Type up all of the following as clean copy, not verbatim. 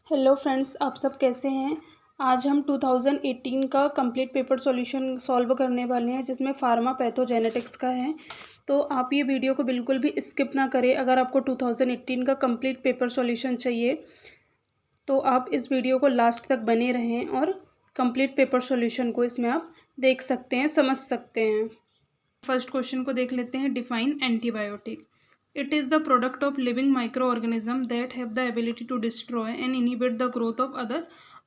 Hello friends, आप सब कैसे हैं। आज हम 2018 का कंप्लीट पेपर सॉल्यूशन सॉल्व करने वाले हैं, जिसमें फार्मा पैथोजेनेटिक्स का है। तो आप ये वीडियो को बिल्कुल भी स्किप ना करें। अगर आपको 2018 का कंप्लीट पेपर सॉल्यूशन चाहिए तो आप इस वीडियो को लास्ट तक बने रहें और कंप्लीट पेपर सॉल्यूशन को इसमें आप देख सकते हैं, समझ सकते हैं। फर्स्ट क्वेश्चन को देख लेते हैं। Define antibiotic. It is the product of living microorganism that have the ability to destroy and inhibit the growth of other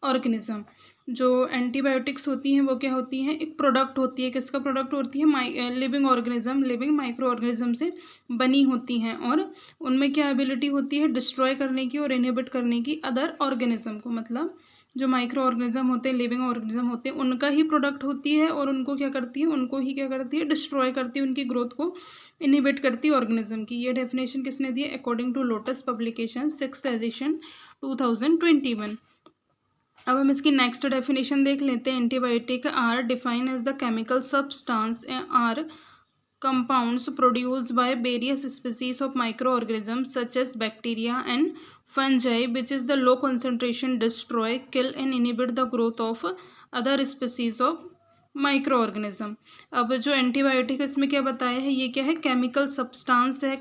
organism। जो एंटीबायोटिक्स होती हैं वो क्या होती हैं? एक प्रोडक्ट होती है। किसका प्रोडक्ट होती है? Living organism, living micro organism से बनी होती हैं और उनमें क्या एबिलिटी होती है? डिस्ट्रॉय करने की और इनहिबिट करने की अदर ऑर्गेनिज्म को। मतलब जो माइक्रो ऑर्गेनिज्म होते हैं, लिविंग ऑर्गेनिज्म होते हैं, उनका ही प्रोडक्ट होती है और उनको क्या करती है? उनको ही क्या करती है? डिस्ट्रॉय करती है, उनकी ग्रोथ को इनहिबिट करती है ऑर्गेनिज्म की। ये डेफिनेशन किसने दी है? According to Lotus publication 6th edition 2021। अब हम इसकी नेक्स्ट डेफिनेशन देख लेते हैं। Antibiotic are define as the chemical substance or compounds produced by various species of microorganisms such as bacteria and fungi, which is the low concentration destroy, kill and inhibit the growth of other species of microorganism. अब जो antibiotic इसमें क्या बताया है? ये क्या है? Chemical substance है,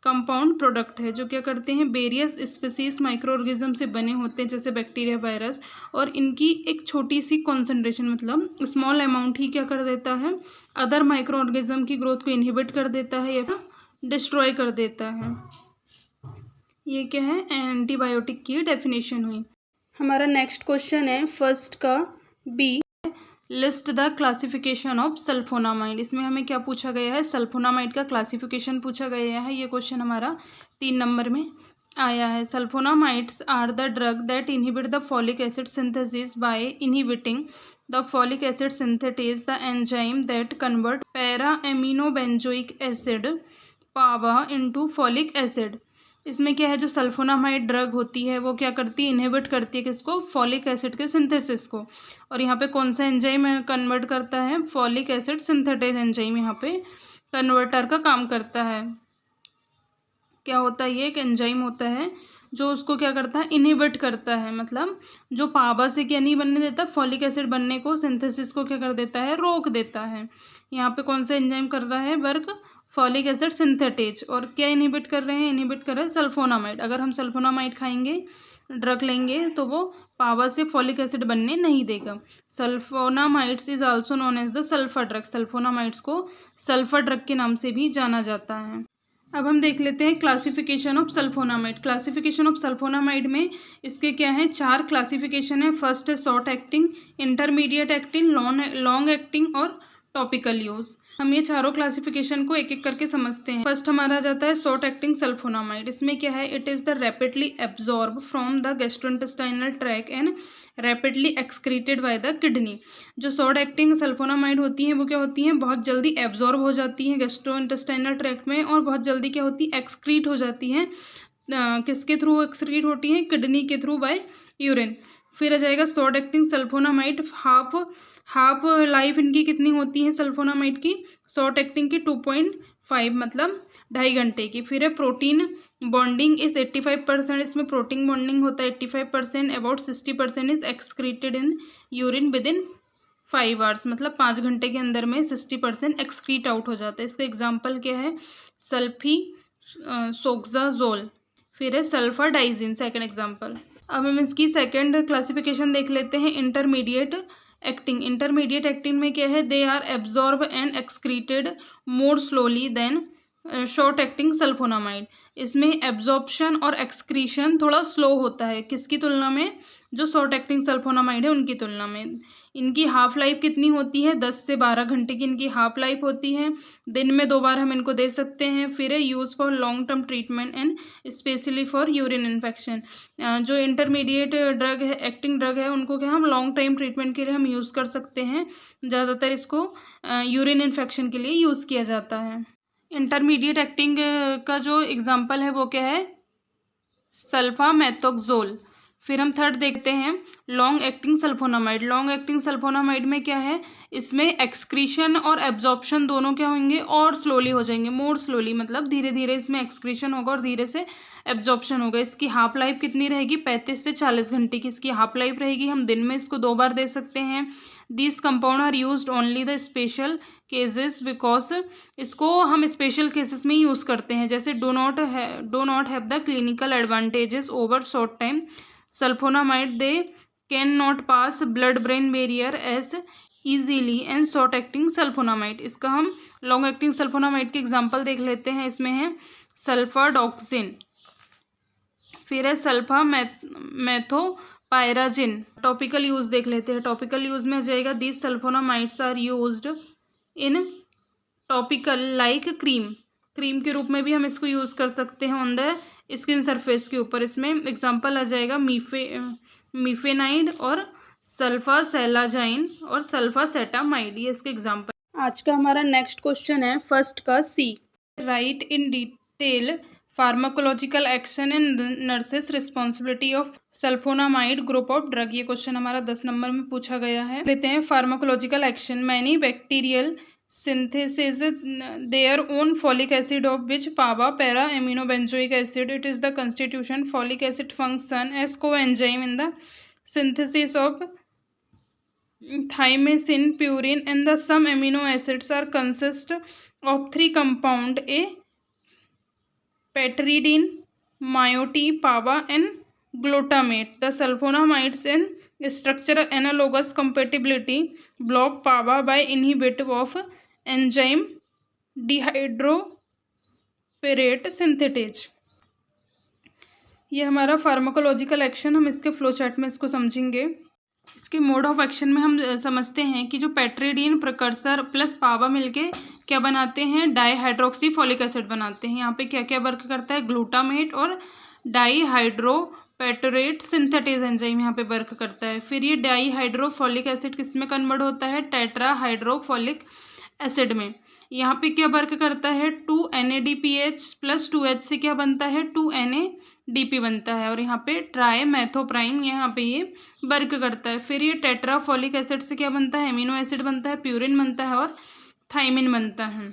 कंपाउंड प्रोडक्ट है, जो क्या करते हैं? वेरियस स्पीसीज माइक्रो ऑर्गेनिज्म से बने होते हैं, जैसे बैक्टीरिया, वायरस, और इनकी एक छोटी सी कॉन्सेंट्रेशन, मतलब स्मॉल अमाउंट ही क्या कर देता है? अदर माइक्रो ऑर्गेनिज्म की ग्रोथ को इनहिबिट कर देता है या फिर डिस्ट्रॉय कर देता है। ये क्या है? एंटीबायोटिक की डेफिनेशन हुई। हमारा नेक्स्ट क्वेश्चन है फर्स्ट का B, list the classification of sulphonamide. इसमें हमें क्या पूछा गया है? सल्फोनामाइड का क्लासिफिकेशन पूछा गया है। ये क्वेश्चन हमारा 3 नंबर में आया है। Sulphonamides are the drug that inhibit the folic acid synthesis by inhibiting the folic acid synthetase the enzyme that convert para amino benzoic acid PABA into folic acid. इसमें क्या है? जो सल्फोनामाइड ड्रग होती है वो क्या करती है? इनहिबिट करती है किसको? फॉलिक एसिड के सिंथेसिस को। और यहाँ पे कौन सा एंजाइम कन्वर्ट करता है? फॉलिक एसिड सिंथेटेज एंजाइम यहाँ पे कन्वर्टर का काम करता है। क्या होता है? ये एक एंजाइम होता है जो उसको क्या करता है? इनहिबिट करता है। मतलब जो पावा से क्या नहीं बनने देता? फॉलिक एसिड बनने को, सिंथेसिस को क्या कर देता है? रोक देता है। यहाँ पे कौन सा एंजाइम कर रहा है वर्क? Folic acid synthetase. और क्या इनहिबिट कर रहे हैं? इनहिबिट कर रहे हैं सल्फोनामाइड। अगर हम सल्फोनामाइड खाएंगे, ड्रग लेंगे, तो वो पावा से फॉलिक एसिड बनने नहीं देगा। Sulphonamides is also known as the sulphur drug. Sulphonamides को सल्फर ड्रग के नाम से भी जाना जाता है। अब हम देख लेते हैं classification of sulphonamide. Classification of sulphonamide में इसके क्या है? 4 क्लासिफिकेशन है। फर्स्ट है short acting, intermediate acting, long acting और टॉपिकल यूज। हम ये चारों क्लासिफिकेशन को एक एक करके समझते हैं। फर्स्ट हमारा जाता है शॉर्ट एक्टिंग सल्फोनामाइड। इसमें क्या है? It is the rapidly absorb from the gastrointestinal tract and rapidly excreted by the kidney. जो शॉर्ट एक्टिंग सल्फोनामाइड होती हैं वो क्या होती हैं? बहुत जल्दी एब्जॉर्ब हो जाती हैं गैस्ट्रोइंटेस्टाइनल ट्रैक में और बहुत जल्दी क्या होती है? एक्सक्रीट हो जाती हैं। किसके थ्रू एक्सक्रीट होती हैं? किडनी के थ्रू बाय यूरिन। फिर आ जाएगा short acting sulphonamide. Half life इनकी कितनी होती है सल्फोनामाइड की? शॉर्ट एक्टिंग की 2.5, मतलब 2.5 घंटे की। फिर है प्रोटीन बॉन्डिंग इज 85%, इसमें प्रोटीन बॉन्डिंग होता है 85%। About 60% is excreted in urine with in 5 hours, मतलब 5 घंटे के अंदर में 60% एक्सक्रीट आउट हो जाता है। इसका एग्जाम्पल क्या है? सल्फी सोक्साजोल। फिर है सल्फर डाइजिन, सेकेंड एग्जाम्पल। अब हम इसकी सेकेंड क्लासिफिकेशन देख लेते हैं। Intermediate acting. इंटरमीडिएट एक्टिंग में क्या है? They are absorb and excreted more slowly than short acting sulphonamide. इसमें एब्जॉर्प्शन और एक्सक्रीशन थोड़ा स्लो होता है। किसकी तुलना में? जो शॉर्ट एक्टिंग सल्फोनामाइड है उनकी तुलना में। इनकी हाफ लाइफ कितनी होती है? 10 से 12 घंटे की इनकी हाफ लाइफ होती है। दिन में 2 बार हम इनको दे सकते हैं। फिर है use for long term treatment and specially for urine infection. जो इंटरमीडिएट ड्रग है, एक्टिंग ड्रग है, उनको क्या हम लॉन्ग टाइम ट्रीटमेंट के लिए हम यूज़ कर सकते हैं। ज़्यादातर इसको यूरिन इन्फेक्शन के लिए यूज़ किया जाता है। इंटरमीडिएट एक्टिंग का जो एग्जाम्पल है वो क्या है? सल्फामेथोक्सोल। फिर हम थर्ड देखते हैं long acting sulphonamide. Long acting sulphonamide में क्या है, इसमें एक्सक्रीशन और एब्जॉर्प्शन दोनों क्या होंगे, और स्लोली हो जाएंगे, मोर स्लोली, मतलब धीरे धीरे इसमें एक्सक्रीशन होगा और धीरे से एब्जॉर्प्शन होगा। इसकी हाफ लाइफ कितनी रहेगी, 35 से 40 घंटे की इसकी हाफ लाइफ रहेगी। हम दिन में इसको 2 बार दे सकते हैं। This compound are used only the special cases, because इसको हम स्पेशल केसेस में यूज़ करते हैं, जैसे do not have the clinical advantages over short time sulphonamide, they can not pass blood brain barrier as easily and short acting sulphonamide. इसका हम long acting sulphonamide के example देख लेते हैं। इसमें है सल्फाडॉक्सिन, फिर है सल्फा मैथोपायराजिन। टॉपिकल यूज देख लेते हैं। टॉपिकल यूज में आ जाएगा these sulphonamides are used in topical like cream. Cream के रूप में भी हम इसको यूज़ कर सकते हैं ऑन द स्किन सरफेस के ऊपर। इसमें एग्जांपल आ जाएगा मीफेनाइड और सल्फासेलाजाइन और सल्फासेटामाइड, ये इसके एग्जांपल। आज का हमारा नेक्स्ट क्वेश्चन है फर्स्ट का C, write in detail pharmacological action and nurses responsibility of sulphonamide group of drug. ये क्वेश्चन हमारा 10 नंबर में पूछा गया है। लेते हैं pharmacological action. Many bacterial synthesis their own folic acid, of which PABA para aminobenzoic acid, it is the constitution folic acid function as coenzyme in the synthesis of thymosin, purine, and the some amino acids are consist of 3 compound, a petridine, myotin, PABA, and glutamate. The sulfonamides in structural analogous compatibility block PABA by inhibition of enzyme dihydropteroate synthetase. ये हमारा pharmacological action, हम इसके flow chart में इसको समझेंगे। इसके mode of action में हम समझते हैं कि जो पेट्रिडीन प्रिकर्सर प्लस पावा मिलके क्या बनाते हैं, डाईहाइड्रोक्सी फॉलिक एसिड बनाते हैं। यहाँ पे क्या क्या वर्क करता है, ग्लूटामेट और डाईहाइड्रोपेटोरेट सिंथेटेज एंजाइम यहाँ पे वर्क करता है। फिर ये डाईहाइड्रोफॉलिक एसिड किस में कन्वर्ट होता है, टेट्राहाइड्रोफॉलिक एसिड में। यहाँ पे क्या वर्क करता है, 2NADPH प्लस 2H से क्या बनता है, 2NADP बनता है, और यहाँ पे ट्राई मैथोप्राइम यहाँ पे ये वर्क करता है। फिर ये टेट्राफॉलिक एसिड से क्या बनता है, एमिनो एसिड बनता है, प्यूरिन बनता है और थाइमिन बनता है।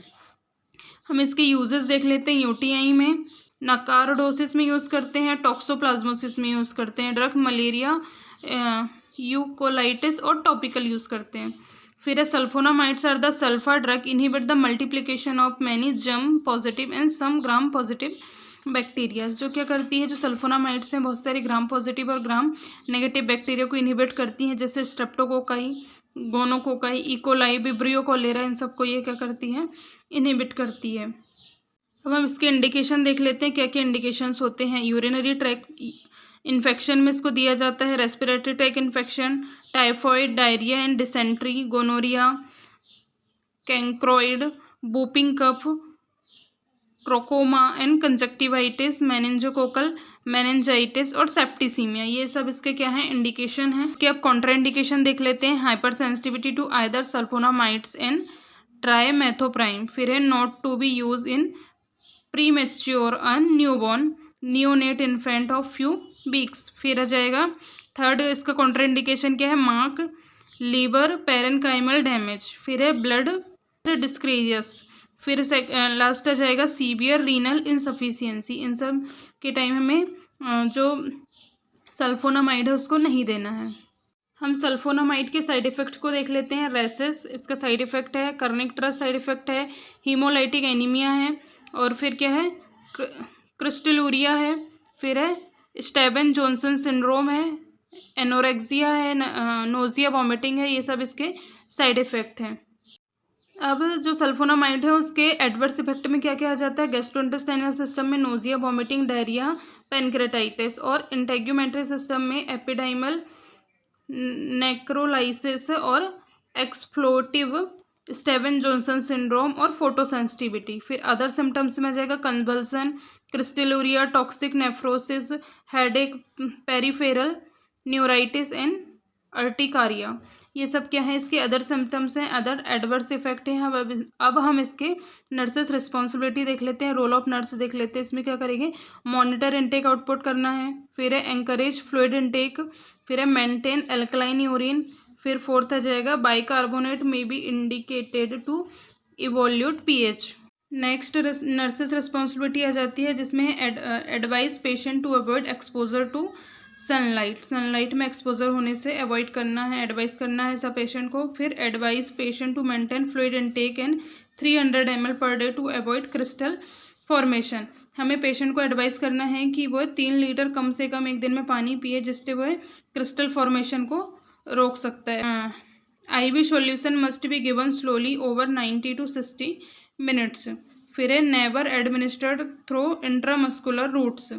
हम इसके यूजेस देख लेते हैं। यूटीआई में, नकार्डोसिस में यूज़ करते हैं, टॉक्सोप्लाज्मोसिस में यूज़ करते हैं, ड्रग मलेरिया, यूकोलाइटिस और टॉपिकल यूज़ करते हैं। फिर sulphonamides are the sulpha drug inhibit the multiplication of many germ positive and some gram positive bacterias. जो क्या करती है, जो सल्फोनामाइड्स हैं बहुत सारे ग्राम पॉजिटिव और ग्राम नेगेटिव बैक्टीरिया को इनहिबिट करती हैं, जैसे streptococci, gonococci, E coli, vibrio cholera, इन सबको ये क्या करती है, इनहिबिट करती है। अब हम इसके इंडिकेशन देख लेते हैं, क्या क्या इंडिकेशंस होते हैं। यूरिनरी ट्रैक्ट इन्फेक्शन में इसको दिया जाता है, respiratory tract infection, typhoid, diarrhoea and dysentery, gonorrhoea, chancroid, whooping cough, trachoma and conjunctivitis, meningococcal meningitis और सेप्टिसीमिया, ये सब इसके क्या हैं, इंडिकेशन हैं। इसके अब कॉन्ट्राइंडिकेशन देख लेते हैं। Hyper sensitivity to either sulphonamides and trimethoprim. फिर है not to be use in premature and newborn neonate infant of few weeks. फिर आ जाएगा थर्ड, इसका कॉन्ट्राइंडिकेशन क्या है, मार्क लीवर पेरेनकाइमल डैमेज। फिर है ब्लड डिस्क्रेजियस। फिर लास्ट आ जाएगा सीवियर रीनल इनसफिशियंसी। इन सब के टाइम हमें जो सल्फोनामाइड है उसको नहीं देना है। हम सल्फोनामाइड के साइड इफेक्ट को देख लेते हैं। रेसेस इसका साइड इफेक्ट है, कर्निकट्रस साइड इफेक्ट है, हीमोलाइटिक एनीमिया है, और फिर क्या है, क्रिस्टलूरिया है, फिर है स्टेबन जॉनसन सिंड्रोम है, एनोरेक्सिया है, नोजिया वॉमिटिंग है, ये सब इसके साइड इफेक्ट हैं। अब जो सल्फोनामाइड है उसके एडवर्स इफेक्ट में क्या क्या आ जाता है, गैस्ट्रोइंटेस्टाइनल सिस्टम में नोजिया वॉमिटिंग डायरिया पेनक्रेटाइटिस, और इंटेग्यूमेंट्री सिस्टम में एपिडाइमल नेक्रोलाइसिस और एक्सप्लोटिव स्टेवन जॉनसन सिंड्रोम और फोटोसेंसिटिविटी। फिर अदर सिम्टम्स में आ जाएगा convulsion, crystalluria, toxic nephrosis, headache, peripheral neuritis and urticaria. ये सब क्या है, इसके अदर सिम्टम्स हैं, अदर एडवर्स इफेक्ट हैं। अब हम इसके नर्सेस रिस्पॉन्सिबिलिटी देख लेते हैं, रोल ऑफ नर्स देख लेते हैं। इसमें क्या करेंगे, मॉनिटर इनटेक आउटपुट करना है, फिर है एंकरेज फ्लूइड इनटेक, फिर है मेंटेन एल्कलाइन यूरिन, फिर फोर्थ आ जाएगा bicarbonate may be indicated to evolute pH. Next nurses responsibility आ जाती है, जिसमें advise patient to avoid exposure to sunlight में एक्सपोजर होने से अवॉइड करना है, एडवाइस करना है सब पेशेंट को। फिर advise patient to maintain fluid intake and 300 ml per day to avoid crystal formation. हमें पेशेंट को एडवाइस करना है कि वो 3 लीटर कम से कम एक दिन में पानी पिए, जिससे वह क्रिस्टल फॉर्मेशन को रोक सकता है। IV solution must be given slowly over 90 to 60 minutes. फिर है never administered through intramuscular routes,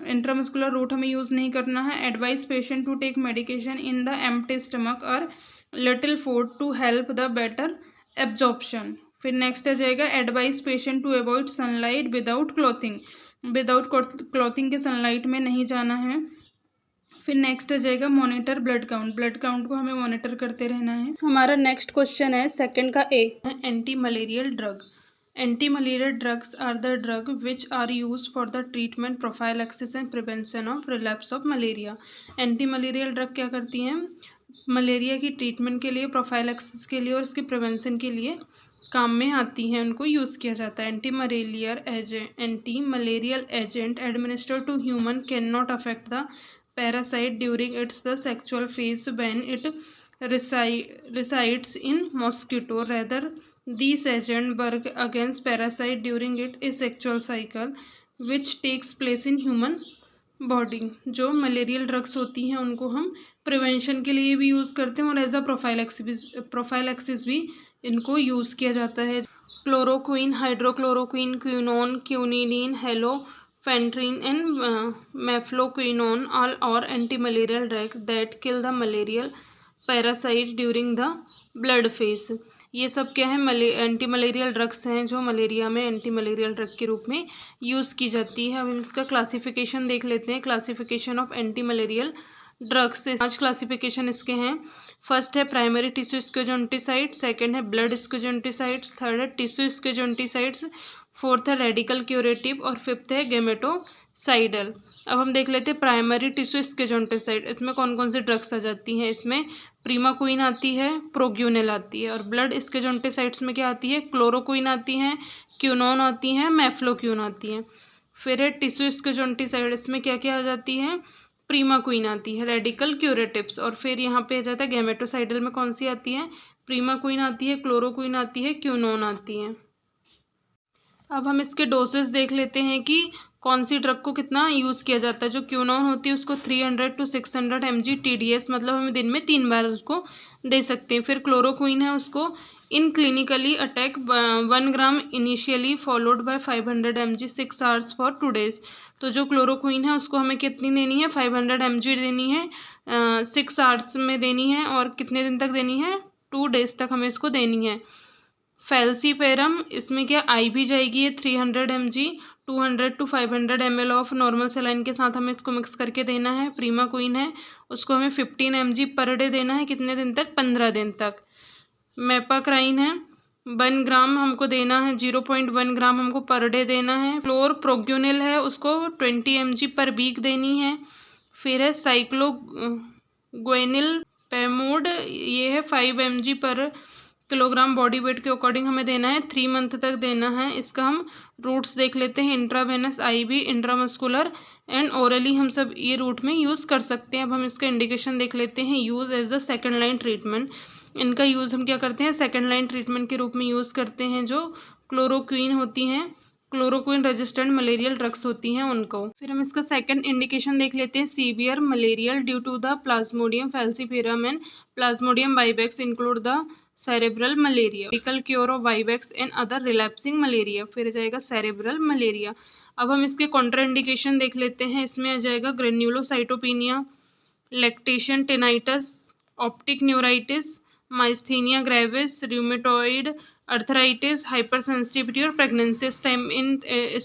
intramuscular route हमें यूज़ नहीं करना है। Advice patient to take medication in the empty stomach और little food to help the better absorption. फिर next आ जाएगा advice patient to avoid sunlight without clothing, without clothing के sunlight में नहीं जाना है। फिर नेक्स्ट आ जाएगा मॉनिटर ब्लड काउंट को हमें मॉनिटर करते रहना है। हमारा नेक्स्ट क्वेश्चन है सेकंड का A, anti malarial drug. Anti malarial drugs are the drug which are use for the treatment prophylaxis and prevention of relapse of malaria. Anti malarial drug क्या करती हैं, मलेरिया की ट्रीटमेंट के लिए, prophylaxis के लिए और इसके प्रिवेंशन के लिए काम में आती हैं, उनको यूज़ किया जाता है। Anti malarial agent administered to human can not affect the parasite during its the sexual phase when it resides in mosquito. Rather, these agents work against parasite during its sexual cycle, which takes place in human body. जो malarial drugs होती हैं उनको हम prevention के लिए भी use करते हैं और एज अ प्रोफाइलैक्सिस भी इनको यूज़ किया जाता है। क्लोरोक्विन, हाइड्रोक्लोरोक्विन, क्विनोन, क्यूनिलीन, फेंट्रीन and mefloquinone all are anti-malarial drug that kill the malarial parasite during the blood phase. ये सब क्या है, एंटी मलेरियल ड्रग्स हैं जो मलेरिया में एंटी मलेरियल ड्रग के रूप में यूज़ की जाती है। अब हम इसका क्लासिफिकेशन देख लेते हैं, classification of anti malarial drugs. 5 classification इसके हैं। फर्स्ट है प्राइमरी टिश्यू स्केजोंटिसाइड, सेकंड है ब्लड स्केजोंटिसाइड्स, थर्ड है टिश्यू स्केजोंटिसाइड्स, फोर्थ है रेडिकल क्यूरेटिव और फिफ्थ है गेमेटोसाइडल। अब हम देख लेते हैं प्राइमरी टिश्यू स्केजोंटिसाइड, इसमें कौन कौन सी ड्रग्स आ जाती हैं। इसमें प्रीमाक्विन आती है, प्रोग्यूनेल आती है। और ब्लड स्केजोंटिसाइड्स में क्या आती है, क्लोरोक्विन आती हैं, क्यूनोन आती हैं, मेफ्लोक्विन आती हैं। फिर है टिश्यू स्केजोंटिसाइड, इसमें क्या क्या आ जाती है, प्रीमाक्विन आती है, रेडिकल क्यूरेटिव्स। और फिर यहाँ पे आ जाता है गेमेटोसाइडल में कौन सी आती है, प्रीमाक्विन आती है, क्लोरोक्विन आती है, क्यूनोन आती है। अब हम इसके डोसेस देख लेते हैं कि कौन सी ड्रग को कितना यूज़ किया जाता है। जो क्यूनोन होती है उसको 300 to 600 mg TDS, मतलब हम दिन में 3 बार उसको दे सकते हैं। फिर क्लोरोक्विन है, उसको in clinically attack 1 gram initially followed by 500 mg 6 hours for 2 days। तो जो क्लोरोक्विन है उसको हमें कितनी देनी है, 500 mg देनी है, 6 hours में देनी है और कितने दिन तक देनी है, 2 days तक हमें इसको देनी है। फैल्सीपेरम, इसमें क्या IV जाएगी, ये 300 mg 200 to 500 ml of normal saline के साथ हमें इसको मिक्स करके देना है। प्रीमाक्विन है, उसको हमें 15 mg पर डे देना है, कितने दिन तक, 15 दिन तक। मेपाक्राइन है, 1 ग्राम हमको देना है, 0.1 ग्राम हमको पर डे देना है। फ्लोर प्रोग्यूनेल है, उसको 20 mg पर वीक देनी है। फिर है साइक्लोग्वेनिल पेमोड, ये है 5 mg पर किलोग्राम बॉडी वेट के अकॉर्डिंग हमें देना है, 3 मंथ तक देना है। इसका हम रूट्स देख लेते हैं, intravenous, IV, intramuscular and orally, हम सब ये रूट में यूज़ कर सकते हैं। अब हम इसका इंडिकेशन देख लेते हैं। Use as the second line treatment, इनका यूज़ हम क्या करते हैं, सेकंड लाइन ट्रीटमेंट के रूप में यूज़ करते हैं। जो क्लोरोक्विन होती हैं, क्लोरोक्विन रेजिस्टेंट मलेरियल ड्रग्स होती हैं उनको। फिर हम इसका सेकंड इंडिकेशन देख लेते हैं, severe malarial due to the plasmodium falciparum and plasmodium vivax include the cerebral malaria, medical cure of vivax and other relapsing malaria. फिर जाएगा सेरेब्रल मलेरिया। अब हम इसके कॉन्ट्राइंडिकेशन देख लेते हैं। इसमें आ जाएगा granulocytopenia, lactation tinnitus, optic neuritis, myasthenia gravis, rheumatoid arthritis, hypersensitivity और प्रेगनेंसी। इस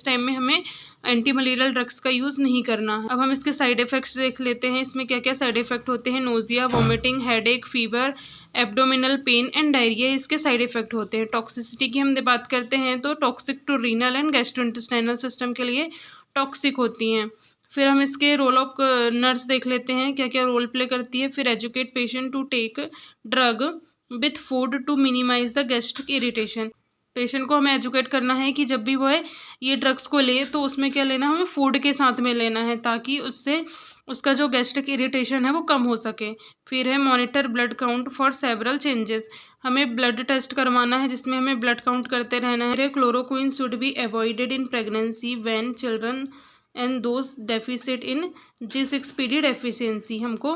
टाइम में हमें एंटी मलेरियल ड्रग्स का यूज़ नहीं करना है। अब हम इसके साइड इफ़ेक्ट्स देख लेते हैं। इसमें क्या क्या साइड इफ़ेक्ट होते हैं। Nausea, vomiting, headache, fever, abdominal pain and diarrhoea इसके साइड इफ़ेक्ट होते हैं। टॉक्सिसिटी की हम बात करते हैं तो toxic to renal and gastrointestinal system के लिए टॉक्सिक होती हैं। फिर हम इसके रोल ऑफ नर्स देख लेते हैं, क्या क्या रोल प्ले करती है। फिर educate patient to take drug with food to minimise the gastric irritation. Patient को हमें एजुकेट करना है कि जब भी वो है ये ड्रग्स को ले तो उसमें क्या लेना है, हमें फूड के साथ में लेना है ताकि उससे उसका जो गैस्ट्रिक इरिटेशन है वो कम हो सके। फिर है monitor blood count for several changes. हमें ब्लड टेस्ट करवाना है जिसमें हमें ब्लड काउंट करते रहना है। Chloroquine should be avoided in pregnancy when children and those deficit in G6PD deficiency. हमको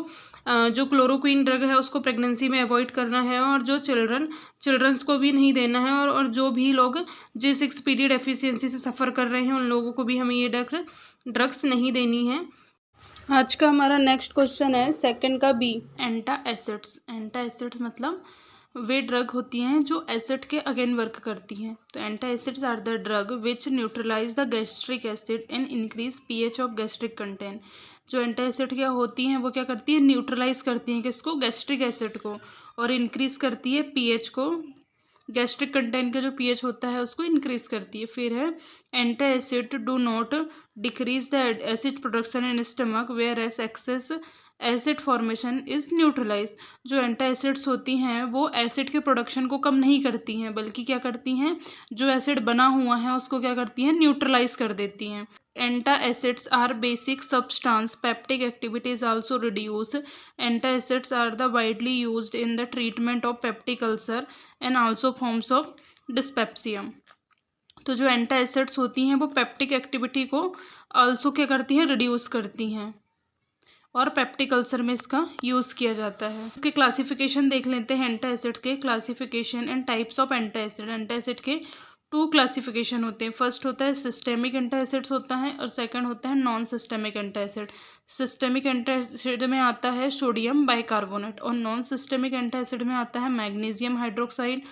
जो क्लोरोक्विन ड्रग है उसको प्रेगनेंसी में अवॉइड करना है और जो चिल्ड्रंस को भी नहीं देना है और जो भी लोग G6PD डेफिशिएंसी से सफ़र कर रहे हैं उन लोगों को भी हमें ये ड्रग्स नहीं देनी है। आज का हमारा नेक्स्ट क्वेश्चन है सेकंड का बी, एंटा एसिड्स। एंटा एसिड्स मतलब वे ड्रग होती हैं जो एसिड के अगेन वर्क करती हैं। तो antacids are the drug which neutralize the gastric acid and increase pH of gastric content. जो एंटा एसिड क्या होती हैं वो क्या करती है, न्यूट्रलाइज करती हैं किसको, गैस्ट्रिक एसिड को, और इंक्रीज करती है pH को, गैस्ट्रिक कंटेंट का जो pH होता है उसको इंक्रीज करती है। फिर है antacid do not decrease the acid production in stomach whereas excess acid formation is neutralize. जो एंटा एसिड्स होती हैं वो एसिड के प्रोडक्शन को कम नहीं करती हैं बल्कि क्या करती हैं, जो एसिड बना हुआ है उसको क्या करती हैं, न्यूट्रलाइज कर देती हैं। Antacids are basic substance, peptic activity is also reduce. Antacids are the widely used in the treatment of peptic ulcer and also forms of dyspepsia. तो जो एंटा एसिड्स होती हैं वो पेप्टिक एक्टिविटी को also क्या करती हैं, reduce करती हैं और पेप्टिक अल्सर में इसका यूज़ किया जाता है। इसके क्लासिफिकेशन देख लेते हैं एंटा एसिड के। Classification and types of antacid. Antacid के 2 क्लासिफिकेशन होते हैं। फर्स्ट होता है सिस्टेमिक एंटा एसिड्स होता है और सेकंड होता है non systemic antacid. Systemic antacid में आता है सोडियम बाइकार्बोनेट और नॉन सिस्टेमिक एंटा एसिड में आता है magnesium hydroxide,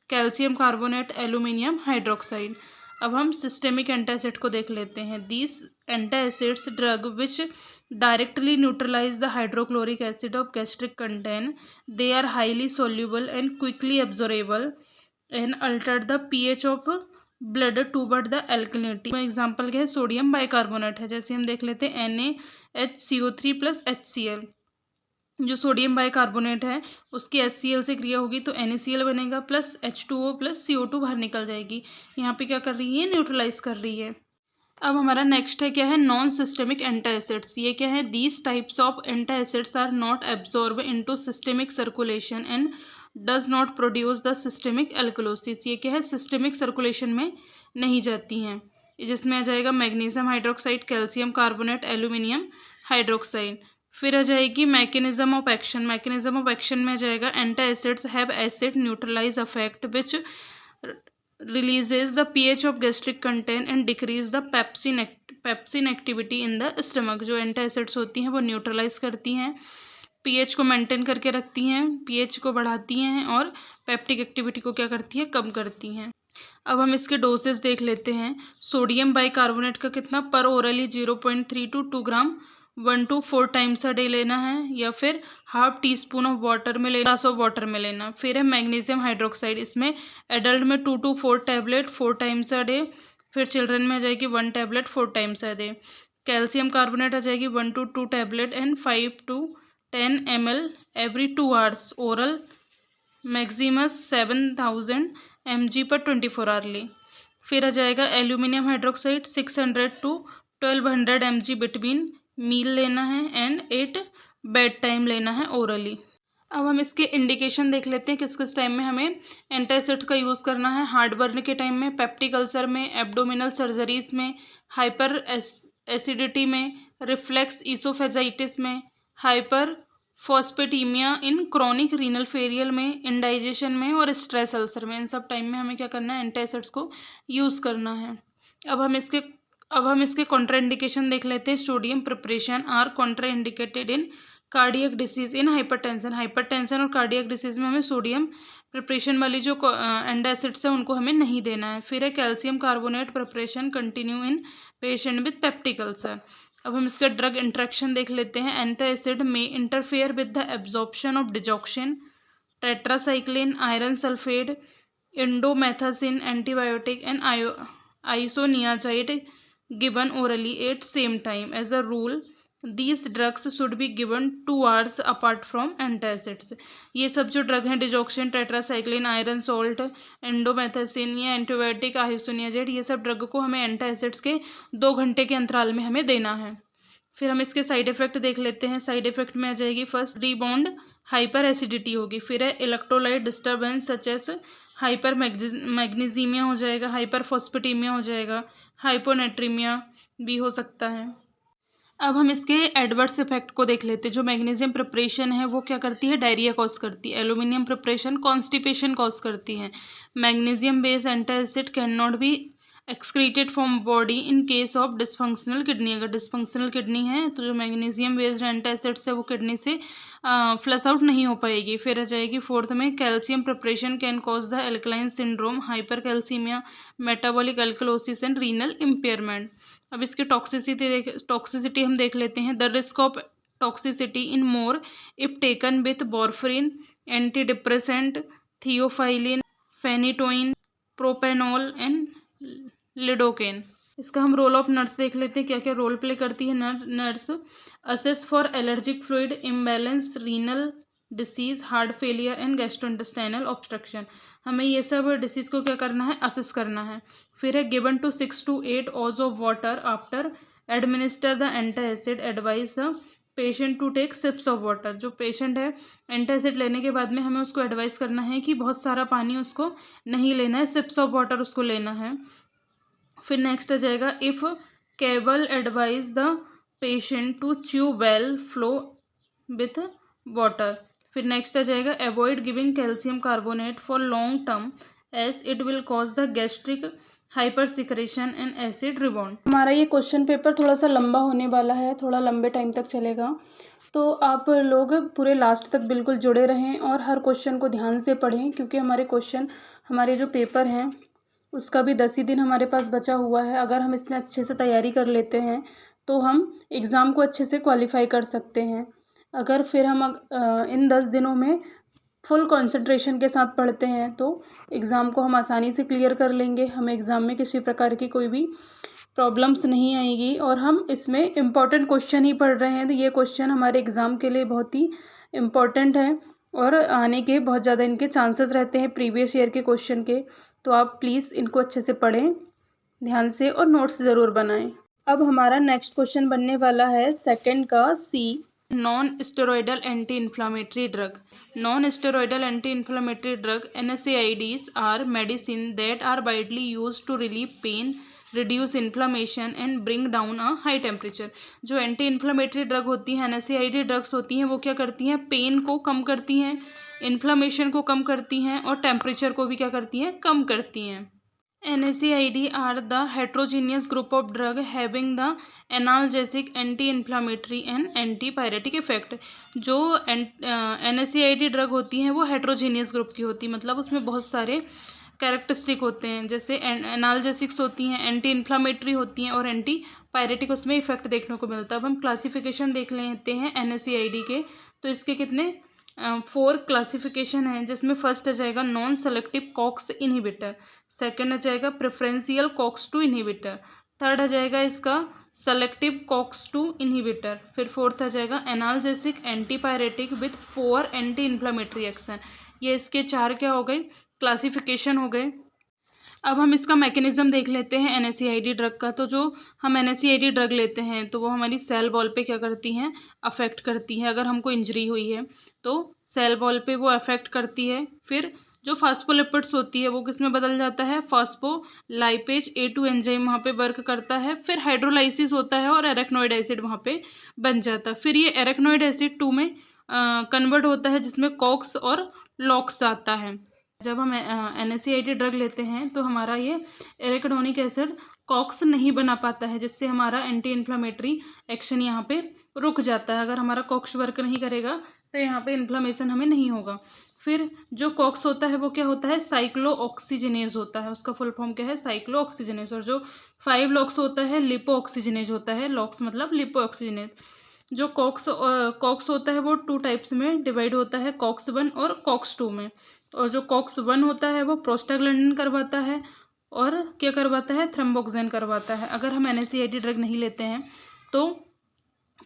calcium carbonate, aluminium hydroxide. अब हम सिस्टेमिक एंटा एसिड को देख लेते हैं। These antacids drug which directly neutralize the hydrochloric acid of gastric content, they are highly soluble and quickly absorbable and alter the pH of blood toward the alkalinity. Example क्या है, sodium bicarbonate है। जैसे हम देख लेते हैं NaHCO3 + HCl। जो sodium bicarbonate है उसकी HCl से क्रिया होगी तो NaCl बनेगा प्लस H2O प्लस CO2 बाहर निकल जाएगी। यहाँ पे क्या कर रही है, न्यूट्रलाइज कर रही है। अब हमारा नेक्स्ट है क्या है, नॉन सिस्टेमिक एंटा एसिड्स। ये क्या है, these types of antacids are not absorb into systemic circulation and does not produce the systemic alkalosis. ये क्या है, सिस्टेमिक सर्कुलेशन में नहीं जाती हैं। जिसमें आ जाएगा magnesium hydroxide, calcium carbonate, aluminium hydroxide. फिर आ जाएगी mechanism of action. Mechanism of action में आ जाएगा antacids have acid neutralize affect which releases the pH of gastric content and decrease the pepsin activity in the stomach। जो एंटा acids होती हैं वो न्यूट्रलाइज करती हैं, pH को मेंटेन करके रखती हैं, pH को बढ़ाती हैं और पेप्टिक एक्टिविटी को क्या करती हैं, कम करती हैं। अब हम इसके डोसेस देख लेते हैं। सोडियम बाइकार्बोनेट का कितना, पर orally 0.3 to 2 gram 1 to 4 times a day लेना है या फिर ½ टीस्पून ऑफ वाटर में लेना, ग्लास ऑफ वाटर में लेना। फिर है मैग्नीशियम हाइड्रोक्साइड, इसमें एडल्ट में 2 to 4 tablet 4 times a day. फिर चिल्ड्रन में आ जाएगी 1 tablet 4 times a day. Calcium carbonate आ जाएगी 1 to 2 tablet and 5 to 10 ml every 2 hours oral, maximus 7000 mg पर 24 आवर्ली। फिर आ जाएगा aluminium hydroxide 600 to 1200 mg between meal लेना है एंड 8 बेड टाइम लेना है ओरली। अब हम इसके इंडिकेशन देख लेते हैं किस किस टाइम में हमें एंटा एसिड का यूज़ करना है। हार्ट बर्न के टाइम में, पेप्टिक अल्सर में, एब्डोमिनल सर्जरीज में, हाइपर एसिडिटी में, रिफ्लेक्स ईसोफेजाइटिस में, hyperphosphataemia in chronic renal failure में, इंडाइजेशन में और स्ट्रेस अल्सर में। इन सब टाइम में हमें क्या करना है, एंटा एसिड्स को यूज़ करना है। अब हम इसके कॉन्ट्राइंडिकेशन देख लेते हैं। Sodium preparation are contraindicated in cardiac disease in hypertension. Hypertension और कार्डियक डिसीज में हमें सोडियम प्रिपरेशन वाली जो एंटासिड्स है उनको हमें नहीं देना है। फिर है calcium carbonate preparation continue in patient with peptic ulcer. अब हम इसका ड्रग इंट्रैक्शन देख लेते हैं। एंटासिड में interfere with the absorption of digoxin, tetracycline, iron sulphate, indomethacin antibiotic and isoniazid given orally at same time. As a rule, these drugs should be given 2 hours apart from antacids. ये सब जो drug हैं digoxin, tetracycline, iron salt, indomethacin या antibiotic आइसोनियाजेड, ये सब drug को हमें antacids के 2 घंटे के अंतराल में हमें देना है। फिर हम इसके साइड इफेक्ट देख लेते हैं। साइड इफेक्ट में आ जाएगी फर्स्ट रिबाउंड हाइपर एसिडिटी होगी, फिर है electrolyte disturbance such as hypermagnesaemia हो जाएगा, हाइपर फॉस्फेटीमिया हो जाएगा, हाइपोनेट्रीमिया भी हो सकता है। अब हम इसके एडवर्स इफेक्ट को देख लेते हैं। जो मैग्नीशियम प्रिपरेशन है वो क्या करती है, डायरिया कॉज करती है। एल्यूमिनियम प्रिपरेशन कॉन्स्टिपेशन कॉज करती है। Magnesium based antacid can not be excreted from body in case of dysfunctional kidney. अगर डिसफंक्शनल किडनी है तो जो मैग्नीशियम बेस्ड एंटासिड्स है वो किडनी से फ्लश आउट नहीं हो पाएगी। फिर आ जाएगी फोर्थ में calcium preparation can cause the alkaline syndrome, hyper calcaemia, metabolic alkalosis and renal impairment. अब इसकी टॉक्सिसिटी हम देख लेते हैं। The risk of toxicity in more if taken with warfarin, anti depressant, theophylline, phenytoin, propanol and lidocaine. इसका हम role of nurse देख लेते हैं, क्या क्या रोल प्ले करती है nurse. Assess for allergic fluid imbalance, renal disease, heart failure and gastrointestinal obstruction. हमें ये सब डिसीज को क्या करना है, असेस करना है। फिर है given to 6 to 8 oz of water after administer the antacid, advise the patient to take sips of water. जो पेशेंट है एंटासिड लेने के बाद में हमें उसको एडवाइस करना है कि बहुत सारा पानी उसको नहीं लेना है, सिप्स ऑफ वाटर उसको लेना है। फिर नेक्स्ट आ जाएगा if cable advise the patient to chew well flow with water. फिर नेक्स्ट आ जाएगा avoid giving calcium carbonate for long term as it will cause the gastric hyper secretion and acid rebound. हमारा ये question paper थोड़ा सा लंबा होने वाला है, थोड़ा लंबे टाइम तक चलेगा, तो आप लोग पूरे लास्ट तक बिल्कुल जुड़े रहें और हर क्वेश्चन को ध्यान से पढ़ें, क्योंकि हमारे जो पेपर हैं उसका भी 10 ही दिन हमारे पास बचा हुआ है। अगर हम इसमें अच्छे से तैयारी कर लेते हैं तो हम एग्ज़ाम को अच्छे से क्वालिफाई कर सकते हैं। अगर फिर हम इन 10 दिनों में फुल कंसंट्रेशन के साथ पढ़ते हैं तो एग्ज़ाम को हम आसानी से क्लियर कर लेंगे। हमें एग्ज़ाम में किसी प्रकार की कोई भी प्रॉब्लम्स नहीं आएगी। और हम इसमें इम्पॉर्टेंट क्वेश्चन ही पढ़ रहे हैं, तो ये क्वेश्चन हमारे एग्ज़ाम के लिए बहुत ही इम्पॉर्टेंट है और आने के बहुत ज़्यादा इनके चांसेस रहते हैं प्रीवियस ईयर के क्वेश्चन के। तो आप प्लीज़ इनको अच्छे से पढ़ें ध्यान से और नोट्स ज़रूर बनाएं। अब हमारा नेक्स्ट क्वेश्चन बनने वाला है सेकंड का C, non steroidal anti inflammatory drug. Non steroidal anti inflammatory drug NSAIDs are medicine that are widely use to relieve pain, reduce inflammation and bring down a high temperature. जो anti inflammatory drug होती हैं, NSAID drugs होती हैं, वो क्या करती हैं, pen को कम करती हैं, इन्फ्लामेशन को कम करती हैं और टेम्परेचर को भी क्या करती हैं, कम करती हैं। NSAID are the heterogeneous group of drug having the analgesic, anti inflammatory and anti pyretic effect. जो NSAID ड्रग होती हैं वो हेट्रोजीनियस ग्रुप की होती है, मतलब उसमें बहुत सारे कैरेक्टरिस्टिक होते हैं। जैसे एनाल्जेसिक्स होती हैं, एंटी इन्फ्लामेटरी होती हैं और एंटी पायरेटिक उसमें इफेक्ट देखने को मिलता है। अब हम क्लासिफिकेशन देख लेते हैं NSAID के, तो इसके कितने 4 क्लासिफिकेशन है, जिसमें फर्स्ट आ जाएगा non selective COX inhibitor, second आ जाएगा प्रेफरेंशियल कॉक्स-2 इनहिबिटर, थर्ड आ जाएगा इसका सेलेक्टिव कॉक्स-2 इनहिबिटर, फिर फोर्थ आ जाएगा analgesic antipyretic with poor anti inflammatory action. ये इसके 4 क्या हो गए, क्लासिफिकेशन हो गए। अब हम इसका मैकेनिज्म देख लेते हैं NSAID ड्रग का। तो जो हम NSAID ड्रग लेते हैं तो वो हमारी सेल वॉल पे क्या करती हैं, अफेक्ट करती है। अगर हमको इंजरी हुई है तो सेल वॉल पे वो अफेक्ट करती है। फिर जो फास्फोलिपिड्स होती है वो किस में बदल जाता है, फास्फोलाइपेज A2 एंजाइम वहाँ पे वर्क करता है। फिर हाइड्रोलाइसिस होता है और एरेक्नोइड एसिड वहाँ पे बन जाता है। फिर ये एरेक्नोइड एसिड 2 में कन्वर्ट होता है, जिसमें कॉक्स और लॉक्स आता है। जब हम NSAID ड्रग लेते हैं तो हमारा ये एरेकिडोनिक एसिड कॉक्स नहीं बना पाता है, जिससे हमारा एंटी इन्फ्लामेटरी एक्शन यहाँ पे रुक जाता है। अगर हमारा कॉक्स वर्क नहीं करेगा तो यहाँ पे इन्फ्लामेशन हमें नहीं होगा। फिर जो कॉक्स होता है वो क्या होता है, साइक्लो ऑक्सीजनेज होता है, उसका फुल फॉर्म क्या है, साइक्लो ऑक्सीजनेज। और जो 5 लॉक्स होता है लिपो ऑक्सीजनेज होता है, लॉक्स मतलब लिपो ऑक्सीजनेज। जो कॉक्स होता है वो 2 टाइप्स में डिवाइड होता है, कॉक्स 1 और कॉक्स 2 में। और जो कॉक्स 1 होता है वो प्रोस्टाग्लैंडिन करवाता है और क्या करवाता है, थ्रोम्बोक्सिन करवाता है। अगर हम NSAID ड्रग नहीं लेते हैं तो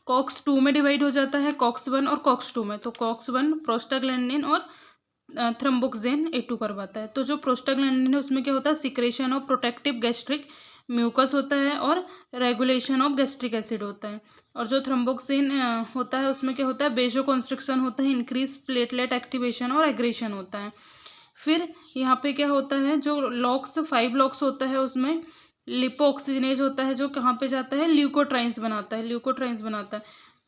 कॉक्स 2 में डिवाइड हो जाता है, कॉक्स 1 और कॉक्स 2 में। तो कॉक्स 1 प्रोस्टाग्लैंडिन और थ्रोम्बोक्सिन A2 करवाता है। तो जो प्रोस्टाग्लैंडिन है उसमें क्या होता है, secretion of protective gastric mucus होता है और रेगुलेशन ऑफ गैस्ट्रिक एसिड होता है। और जो थ्रोम्बोक्सिन होता है उसमें क्या होता है, बेजो कंस्ट्रिक्शन होता है, इंक्रीज प्लेटलेट एक्टिवेशन और एग्रेशन होता है। फिर यहाँ पे क्या होता है, जो 5 लॉक्स होता है उसमें लिपो ऑक्सीजनेज होता है, जो कहाँ पे जाता है, ल्यूकोट्राइन्स बनाता है।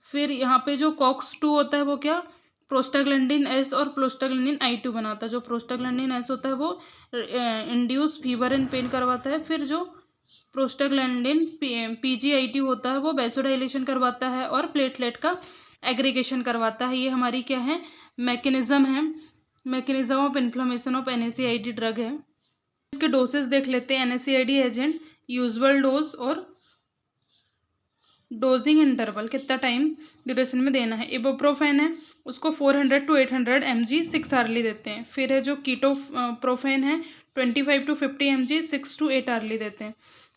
फिर यहाँ पे जो कॉक्स 2 होता है वो क्या, प्रोस्टाग्लैंडिन S और प्रोस्टाग्लैंडिन I2 बनाता है। जो प्रोस्टाग्लैंडिन S होता है वो इंड्यूस फीवर एंड पेन करवाता है। फिर जो प्रोस्टाग्लैंडिन PGI2 होता है वो वैसोडाइलेशन करवाता है और प्लेटलेट का एग्रीगेशन करवाता है। ये हमारी क्या है, mechanism of inflammation of NSAID drug है। इसके डोसेस देख लेते हैं। NSAID एजेंट यूजुअल डोज और डोजिंग इंटरवल, कितना टाइम ड्यूरेशन में देना है। इबुप्रोफेन है उसको 400 to 800 mg 6 आवर्ली देते हैं। फिर है जो कीटोप्रोफेन है 25 to 50 mg 6 to 8 आवर्ली देते हैं।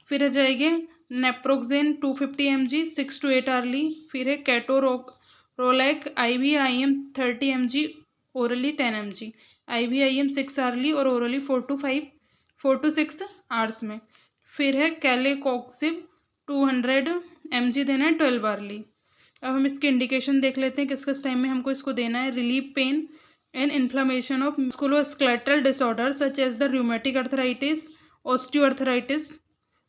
फिर है जाएंगे नेप्रोक्सेन 250 mg 6 to 8 आवर्ली। फिर है कैटोरोलैक IVIM 30 mg orally 10 mg, IVIM 6 hourly और ओरली 4 to 6 आवर्स में। फिर है कैलेकॉक्सिब 200 mg देना है 12 आवर्ली। अब हम इसके इंडिकेशन देख लेते हैं किस किस टाइम में हमको इसको देना है। Relieve pain and inflammation of musculoskeletal disorder such as the rheumatic arthritis, osteoarthritis,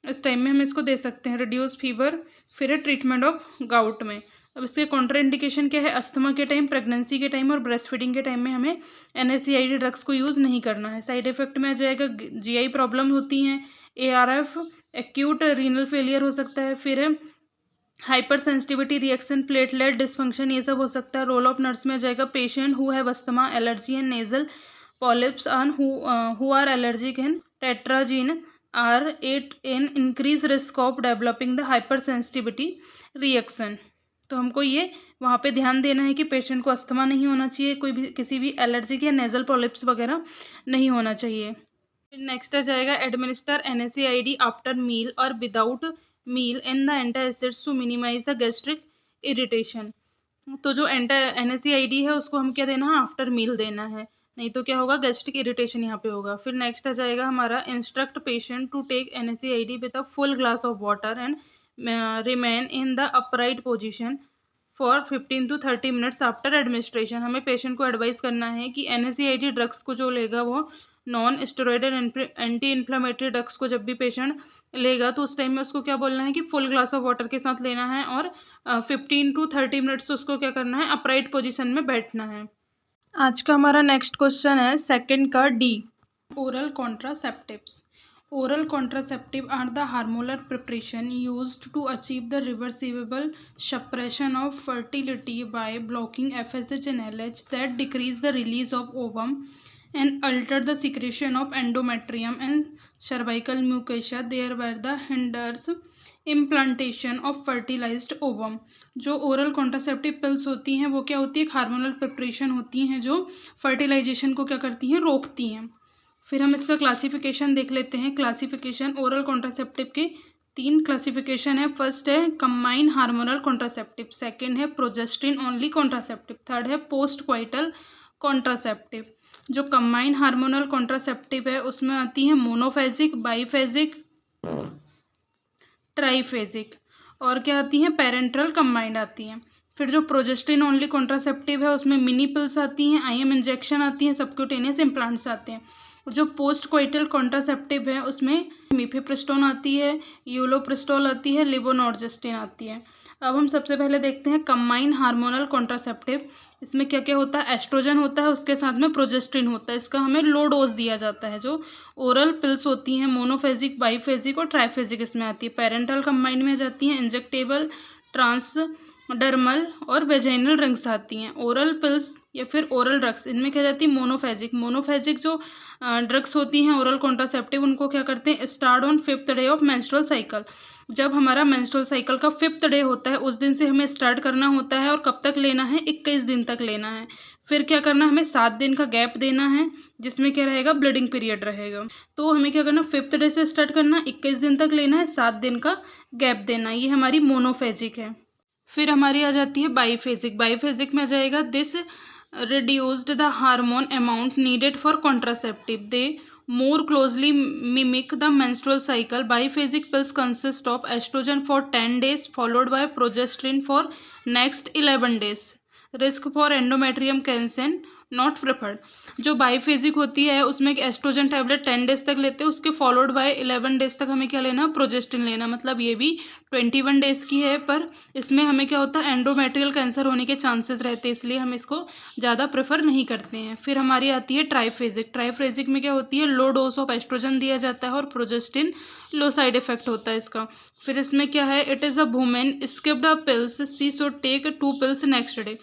इस टाइम में हम इसको दे सकते हैं। Reduce fever. फिर है ट्रीटमेंट ऑफ गाउट में। अब इसके कॉन्ट्रा इंडिकेशन क्या है, अस्थमा के टाइम, प्रेगनेंसी के टाइम और ब्रेस्ट फीडिंग के टाइम में हमें NSAID ड्रग्स को यूज़ नहीं करना है। साइड इफेक्ट में आ जाएगा, GI प्रॉब्लम होती हैं, ARF, एक्यूट रीनल फेलियर हो सकता है। फिर hyper sensitivity reaction, platelet dysfunction, ये सब हो सकता है। रोल ऑफ नर्स में आ जाएगा, patient who have asthma, allergy and nasal polyps on who are allergic and tartrazine are at in increase risk of developing the hypersensitivity reaction. तो हमको ये वहाँ पे ध्यान देना है कि पेशेंट को अस्थमा नहीं होना चाहिए, कोई भी किसी भी एलर्जिक या नेजल पॉलिप्स वगैरह नहीं होना चाहिए। नेक्स्ट आ जाएगा, एडमिनिस्टर NSAID आफ्टर मील और without meal and the antacids to minimise the gastric irritation. तो जो NSAID है उसको हम क्या देना है, आफ्टर मील देना है, नहीं तो क्या होगा, गैस्ट्रिक इरिटेशन यहाँ पे होगा। फिर नेक्स्ट आ जाएगा हमारा, instruct patient to take NSAID with a full glass of water and remain in the upright position for 15 to 30 minutes after administration. हमें पेशेंट को एडवाइस करना है कि NSAID ड्रग्स को जो लेगा वो non steroidal anti inflammatory drugs को जब भी पेशेंट लेगा तो उस टाइम में उसको क्या बोलना है कि फुल ग्लास ऑफ वाटर के साथ लेना है और 15 to 30 मिनट्स उसको क्या करना है, अपराइट पोजीशन में बैठना है। आज का हमारा नेक्स्ट क्वेश्चन है सेकंड का D, oral contraceptives. Oral contraceptive are the hormonal preparation used to achieve the reversible suppression of fertility by blocking FSH and LH that decrease the release of ovum and alter the secretion of endometrium and cervical mucosa, thereby the hinders implantation of fertilised ovum. जो oral contraceptive pills होती हैं वो क्या होती है, hormonal preparation होती हैं जो फर्टिलाइजेशन को क्या करती हैं, रोकती हैं। फिर हम इसका क्लासिफिकेशन देख लेते हैं। क्लासिफिकेशन, ओरल कॉन्ट्रासेप्टिव के 3 क्लासिफिकेशन है। फर्स्ट है कंबाइन हार्मोनल कॉन्ट्रासेप्टिव, सेकंड है प्रोजेस्टिन ओनली कॉन्ट्रासेप्टिव, थर्ड है पोस्ट क्वाइटल कॉन्ट्रासेप्टिव। जो कंबाइन हार्मोनल कॉन्ट्रासेप्टिव है उसमें आती है मोनोफेजिक, बाईफेजिक, ट्राईफेजिक, और क्या आती हैं, पेरेंट्रल कंबाइंड आती हैं। फिर जो प्रोजेस्टिन ओनली कॉन्ट्रासेप्टिव है उसमें मिनी पिल्स आती हैं, IM इंजेक्शन आती हैं, सबक्यूटेनियस इम्प्लांट्स आते हैं। और जो पोस्ट कोइटल कॉन्ट्रासेप्टिव है उसमें मिफेप्रिस्टोन आती है, यूलोप्रिस्टोल आती है, लिवोनॉर्जेस्टिन आती है। अब हम सबसे पहले देखते हैं कंबाइन हार्मोनल कॉन्ट्रासेप्टिव। इसमें क्या क्या होता है, एस्ट्रोजन होता है, उसके साथ में प्रोजेस्टिन होता है। इसका हमें लो डोज दिया जाता है। जो ओरल पिल्स होती हैं मोनोफेजिक, बाईफेजिक और ट्राईफेजिक इसमें आती है। पेरेंटल कंबाइन में जाती हैं, इंजेक्टेबल, ट्रांस डर्मल और वेजाइनल ड्रग्स आती हैं। ओरल पिल्स या फिर ओरल ड्रग्स, इनमें क्या जाती है मोनोफेजिक जो ड्रग्स होती हैं ओरल कॉन्ट्रासेप्टिव, उनको क्या करते हैं start on 5th day of menstrual cycle. जब हमारा मेंस्ट्रुअल साइकिल का 5th डे होता है उस दिन से हमें स्टार्ट करना होता है और कब तक लेना है 21 दिन तक लेना है। फिर क्या करना है हमें 7 दिन का गैप देना है जिसमें क्या रहेगा ब्लीडिंग पीरियड रहेगा। तो हमें क्या करना 5th डे से स्टार्ट करना, 21 दिन तक लेना है, 7 दिन का गैप देना। ये हमारी मोनोफेजिक है। फिर हमारी आ जाती है बाईफेजिक में आ जाएगा this reduced the hormone amount needed for contraceptive. They more closely mimic the menstrual cycle. Biphasic pills consist of estrogen for 10 days followed by progesterone for next 11 days. Risk for endometrium cancer not preferred. जो biphasic होती है उसमें oestrogen tablet 10 days तक लेते हैं, उसके followed by 11 days तक हमें क्या लेना प्रोजेस्टिन लेना। मतलब ये भी 21 डेज की है, पर इसमें हमें क्या होता है एंडोमेट्रियल कैंसर होने के चांसेस रहते हैं, इसलिए हम इसको ज़्यादा प्रेफर नहीं करते हैं। फिर हमारी आती है ट्राईफेजिक में क्या होती है लो डोज ऑफ एस्ट्रोजन दिया जाता है और प्रोजेस्टिन लो साइड इफेक्ट होता है इसका। फिर इसमें क्या है it is a women skipped a pills she should take 2 pills next day.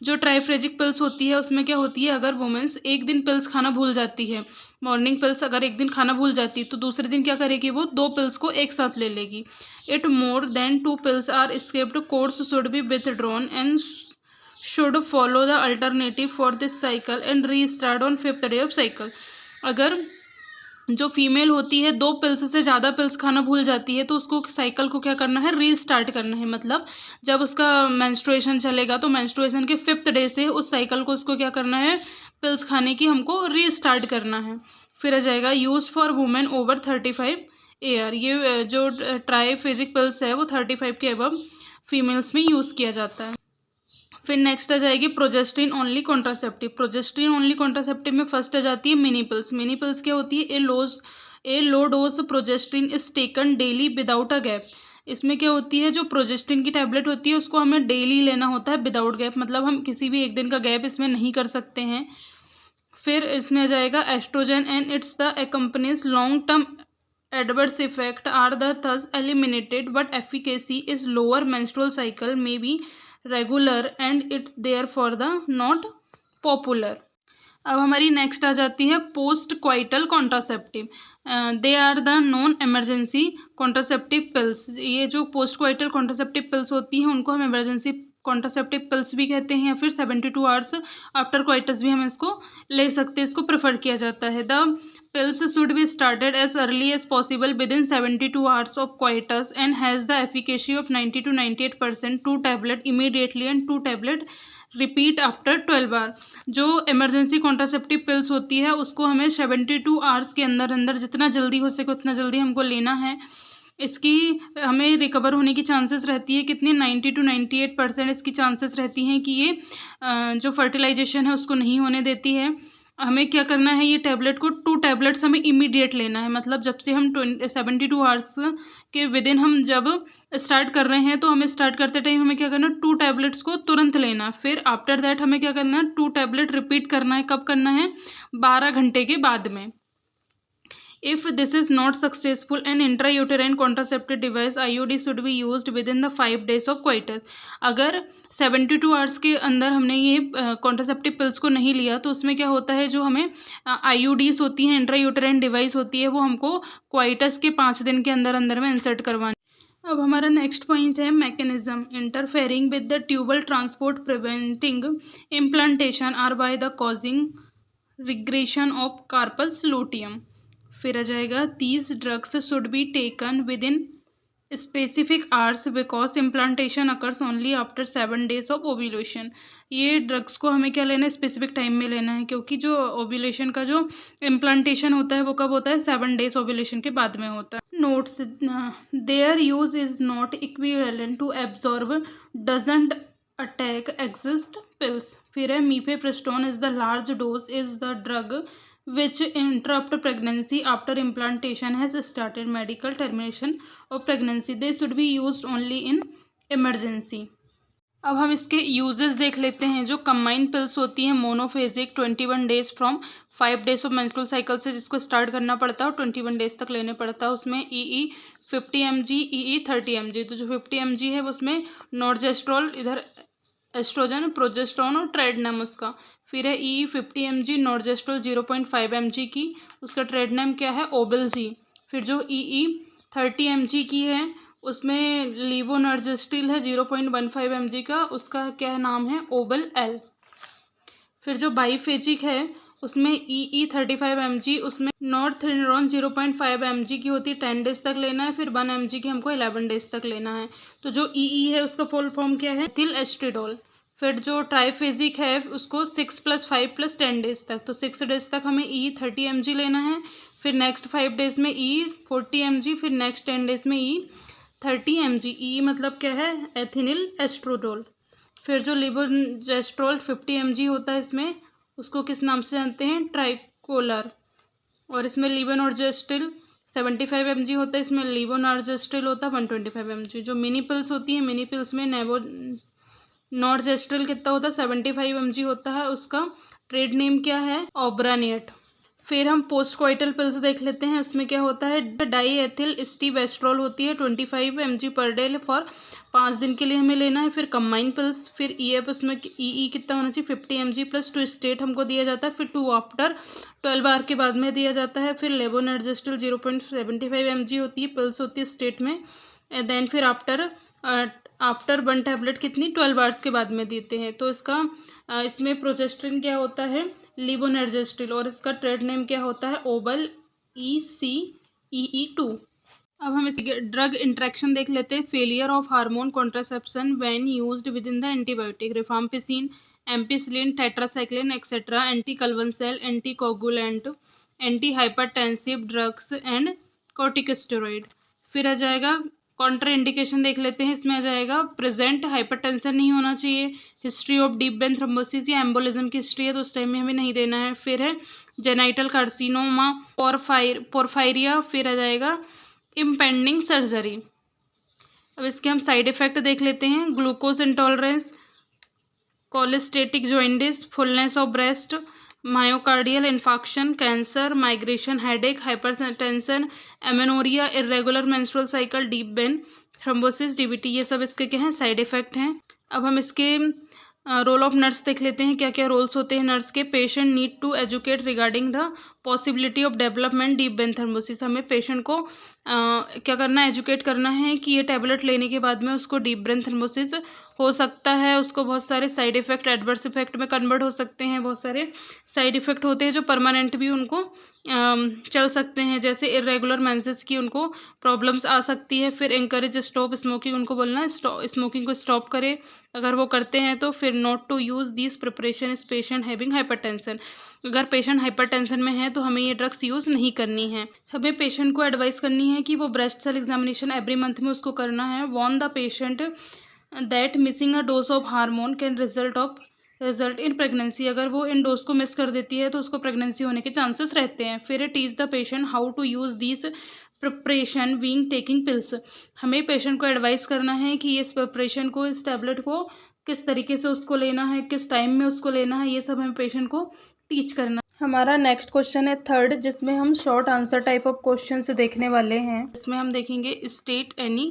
जो ट्राईफेजिक पिल्स होती है उसमें क्या होती है अगर वुमेन्स एक दिन पिल्स खाना भूल जाती है, मॉर्निंग पिल्स अगर एक दिन खाना भूल जाती है तो दूसरे दिन क्या करेगी वो 2 पिल्स को एक साथ ले लेगी। It more than 2 pills are skipped course should be withdrawn and should follow the alternative for this cycle and restart on 5th day of cycle. अगर जो फीमेल होती है 2 पिल्स से ज़्यादा पिल्स खाना भूल जाती है तो उसको साइकिल को क्या करना है रीस्टार्ट करना है। मतलब जब उसका मेंस्ट्रुएशन चलेगा तो मेंस्ट्रुएशन के 5th डे से उस साइकिल को उसको क्या करना है पिल्स खाने की हमको रीस्टार्ट करना है। फिर आ जाएगा use for women over 35 year. ये जो ट्राईफेजिक पिल्स है वो 35 के अबव फीमेल्स में यूज़ किया जाता है। फिर नेक्स्ट आ जाएगी प्रोजेस्ट्रीन ओनली कॉन्ट्रासेप्टिव में फर्स्ट आ जाती है मिनी पिल्स क्या होती है a low dose progestin is taken daily without a gap. इसमें क्या होती है जो प्रोजेस्ट्रीन की टैबलेट होती है उसको हमें डेली लेना होता है विदाउट गैप, मतलब हम किसी भी एक दिन का गैप इसमें नहीं कर सकते हैं। फिर इसमें आ जाएगा oestrogen and its the accompanies long term adverse effect are the thus eliminated but efficacy is lower menstrual cycle may be regular and it's therefore the not popular. अब हमारी नेक्स्ट आ जाती है post coital contraceptive. They are the non emergency contraceptive pills. ये जो post coital contraceptive pills होती हैं उनको हम इमरजेंसी कॉन्ट्रासेप्टिव पिल्स भी कहते हैं या फिर 72 आवर्स आफ्टर क्वाइटस भी हम इसको ले सकते हैं, इसको प्रेफर किया जाता है। The pills should be started as early as possible within 72 hours of coitus and has the efficacy of 90 to 98%। 2 tablet immediately and 2 tablet repeat after 12 hour. जो इमरजेंसी कॉन्ट्रासेप्टिव पिल्स होती है उसको हमें 72 hours के अंदर जितना जल्दी हो सके उतना जल्दी हमको लेना है। इसकी हमें रिकवर होने की चांसेस रहती है कितनी 90 to 98% इसकी चांसेस रहती हैं कि ये जो फर्टिलाइजेशन है उसको नहीं होने देती है। हमें क्या करना है ये टैबलेट को 2 टैबलेट्स हमें इमीडिएट लेना है, मतलब जब से हम 72 आवर्स के विद इन हम जब स्टार्ट कर रहे हैं तो हमें स्टार्ट करते टाइम हमें क्या करना है 2 टैबलेट्स को तुरंत लेना। फिर आफ्टर दैट हमें क्या करना है 2 टैबलेट रिपीट करना है। कब करना है 12 घंटे के बाद में। If this is not successful, an intrauterine contraceptive device IUD should be used within the 5 days of coitus। अगर 72 आवर्स के अंदर हमने ये कॉन्ट्रासेप्टिव पिल्स को नहीं लिया तो उसमें क्या होता है जो हमें IUDs होती हैं इंट्रायूटेराइन डिवाइस होती है वो हमको क्वाइटस के 5 दिन के अंदर में इंसर्ट करवानी। अब हमारा नेक्स्ट पॉइंट है mechanism interfering with the tubal transport preventing implantation or by the causing regression of corpus luteum. फिर आ जाएगा these drugs should be taken within specific hours because implantation occurs only after 7 days of ovulation. ये drugs को हमें क्या लेना है specific time में लेना है क्योंकि जो ओव्यूलेशन का जो इम्प्लांटेशन होता है वो कब होता है 7 days ओव्यूलेशन के बाद में होता है। Notes their use is not equivalent to absorb doesn't attack exist pills. फिर है mifepristone is the large dose is the drug which interrupt pregnancy after implantation has started medical termination of pregnancy। they should be used only in emergency। अब हम इसके uses देख लेते हैं। जो combined pills होती हैं monophasic 21 days from 5 days of menstrual cycle से जिसको स्टार्ट करना पड़ता है और 21 डेज तक लेने पड़ता है, उसमें 50 mg, ई 30 mg। तो जो 50 mg है उसमें नॉर्जेस्ट्रोल, इधर एस्ट्रोजन, प्रोजेस्ट्रॉन और ट्रेड नेम उसका। फिर है ई 50 mg नॉर्जेस्ट्रोल 0.5 mg की, उसका ट्रेड नेम क्या है, ओबल जी। फिर जो ई 30 mg की है उसमें लीवोनर्जेस्ट्रिल है 0.15 mg का, उसका क्या नाम है, ओबल एल। फिर जो बाईफेजिक है उसमें ई 35 mg, उसमें नॉर्थरिनोन 0.5 mg की होती है, 10 डेज तक लेना है। फिर 1 mg की हमको 11 डेज तक लेना है। तो जो ई है उसका फुल फॉर्म क्या है, एथिल एस्ट्रिडोल। फिर जो ट्राइफेजिक है उसको 6 + 5 + 10 डेज तक, तो 6 डेज तक हमें ई 30 mg लेना है। फिर नेक्स्ट 5 डेज में ई 40 mg, फिर नेक्स्ट 10 डेज में ई 30 mg। ई मतलब क्या है, एथिनिल एस्ट्रोडोल। फिर जो लिवोजेस्ट्रोल 50 mg होता है इसमें, उसको किस नाम से जानते हैं, ट्राइकोलर। और इसमें लीवोनॉर्जेस्ट्रिल 75 mg होता है, इसमें लीवोनॉर्जेस्ट्रिल होता है 125 mg। जो मिनी पिल्स होती है, मिनी पिल्स में नॉर्जेस्ट्रिल कितना होता है, 75 mg होता है, उसका ट्रेड नेम क्या है, ओब्रानिएट। फिर हम पोस्ट कोइटल पिल्स देख लेते हैं, उसमें क्या होता है, डाई एथिल स्टीवेस्ट्रोल होती है 25 mg पर डे फॉर 5 दिन के लिए हमें लेना है। फिर कंबाइन पिल्स, फिर ई एफ, उसमें ई कितना होना चाहिए, 50 mg + 2 स्टेट हमको दिया जाता है। फिर 2 आफ्टर 12 आवर के बाद में दिया जाता है। फिर लेवोनर्जेस्ट्रिल 0.75 mg होती है, पिल्स होती है स्टेट में। देन फिर आफ्टर 1 टैबलेट कितनी, 12 आवर्स के बाद में देते हैं। तो इसका इसमें प्रोजेस्ट्रिन क्या होता है, लीवोनर्जेस्ट्रिल, और इसका ट्रेड नेम क्या होता है, ओबल ECEE2। अब हम इसके ड्रग इंट्रैक्शन देख लेते हैं। Failure of hormone contraception when used with in the antibiotic, rifampicin, ampicillin, tetracycline etcetera, anti convulsant, anti coagulant, anti hypertensive drugs and corticosteroid. फिर आ जाएगा कॉन्ट्रा इंडिकेशन देख लेते हैं, इसमें आ जाएगा प्रेजेंट हाइपरटेंशन नहीं होना चाहिए, history of deep vein thrombosis या एम्बोलिज्म की हिस्ट्री है तो उस टाइम में हमें नहीं देना है। फिर है जेनाइटल कार्सिनोमा, पोरफायरिया, फिर आ जाएगा इम्पेंडिंग सर्जरी। अब इसके हम साइड इफेक्ट देख लेते हैं, glucose intolerance, cholestatic jaundice, fullness of breast, myocardial infarction, cancer, migration, headache, hypertension, amenorrhoea, irregular menstrual cycle, deep vein thrombosis, DBT, ये सब इसके क्या हैं, साइड इफेक्ट हैं। अब हम इसके रोल ऑफ नर्स देख लेते हैं, क्या क्या रोल्स होते हैं नर्स के। Patient need to educate regarding the possibility of development deep vein thrombosis, हमें पेशेंट को क्या करना है, एजुकेट करना है कि ये टैबलेट लेने के बाद में उसको डीप वेन थ्रोम्बोसिस हो सकता है, उसको बहुत सारे साइड इफेक्ट एडवर्स इफेक्ट में कन्वर्ट हो सकते हैं, बहुत सारे साइड इफेक्ट होते हैं जो परमानेंट भी उनको चल सकते हैं, जैसे इरेगुलर मेंसेस की उनको प्रॉब्लम्स आ सकती है। फिर एंकरेज स्टॉप स्मोकिंग, उनको बोलना है स्मोकिंग को स्टॉप करें, अगर वो करते हैं तो। फिर not to use this preparation is patient having hypertension, अगर पेशेंट हाइपरटेंशन में है तो हमें ये ड्रग्स यूज़ नहीं करनी है। हमें पेशेंट को एडवाइस करनी है कि वो breast self examination every month में उसको करना है। Warn the patient that missing a dose of hormone can result in pregnancy, अगर वो इन डोज को मिस कर देती है तो उसको प्रेगनेंसी होने के चांसेस रहते हैं। फिर teach the patient how to use this preparation being taking pills, हमें पेशेंट को एडवाइस करना है कि इस प्रिपरेशन को, इस टैबलेट को किस तरीके से उसको लेना है, किस टाइम में उसको लेना है, ये सब हमें पेशेंट को टीच करना। हमारा नेक्स्ट क्वेश्चन है 3rd, जिसमें हम short answer type of question से देखने वाले हैं। इसमें हम देखेंगे state any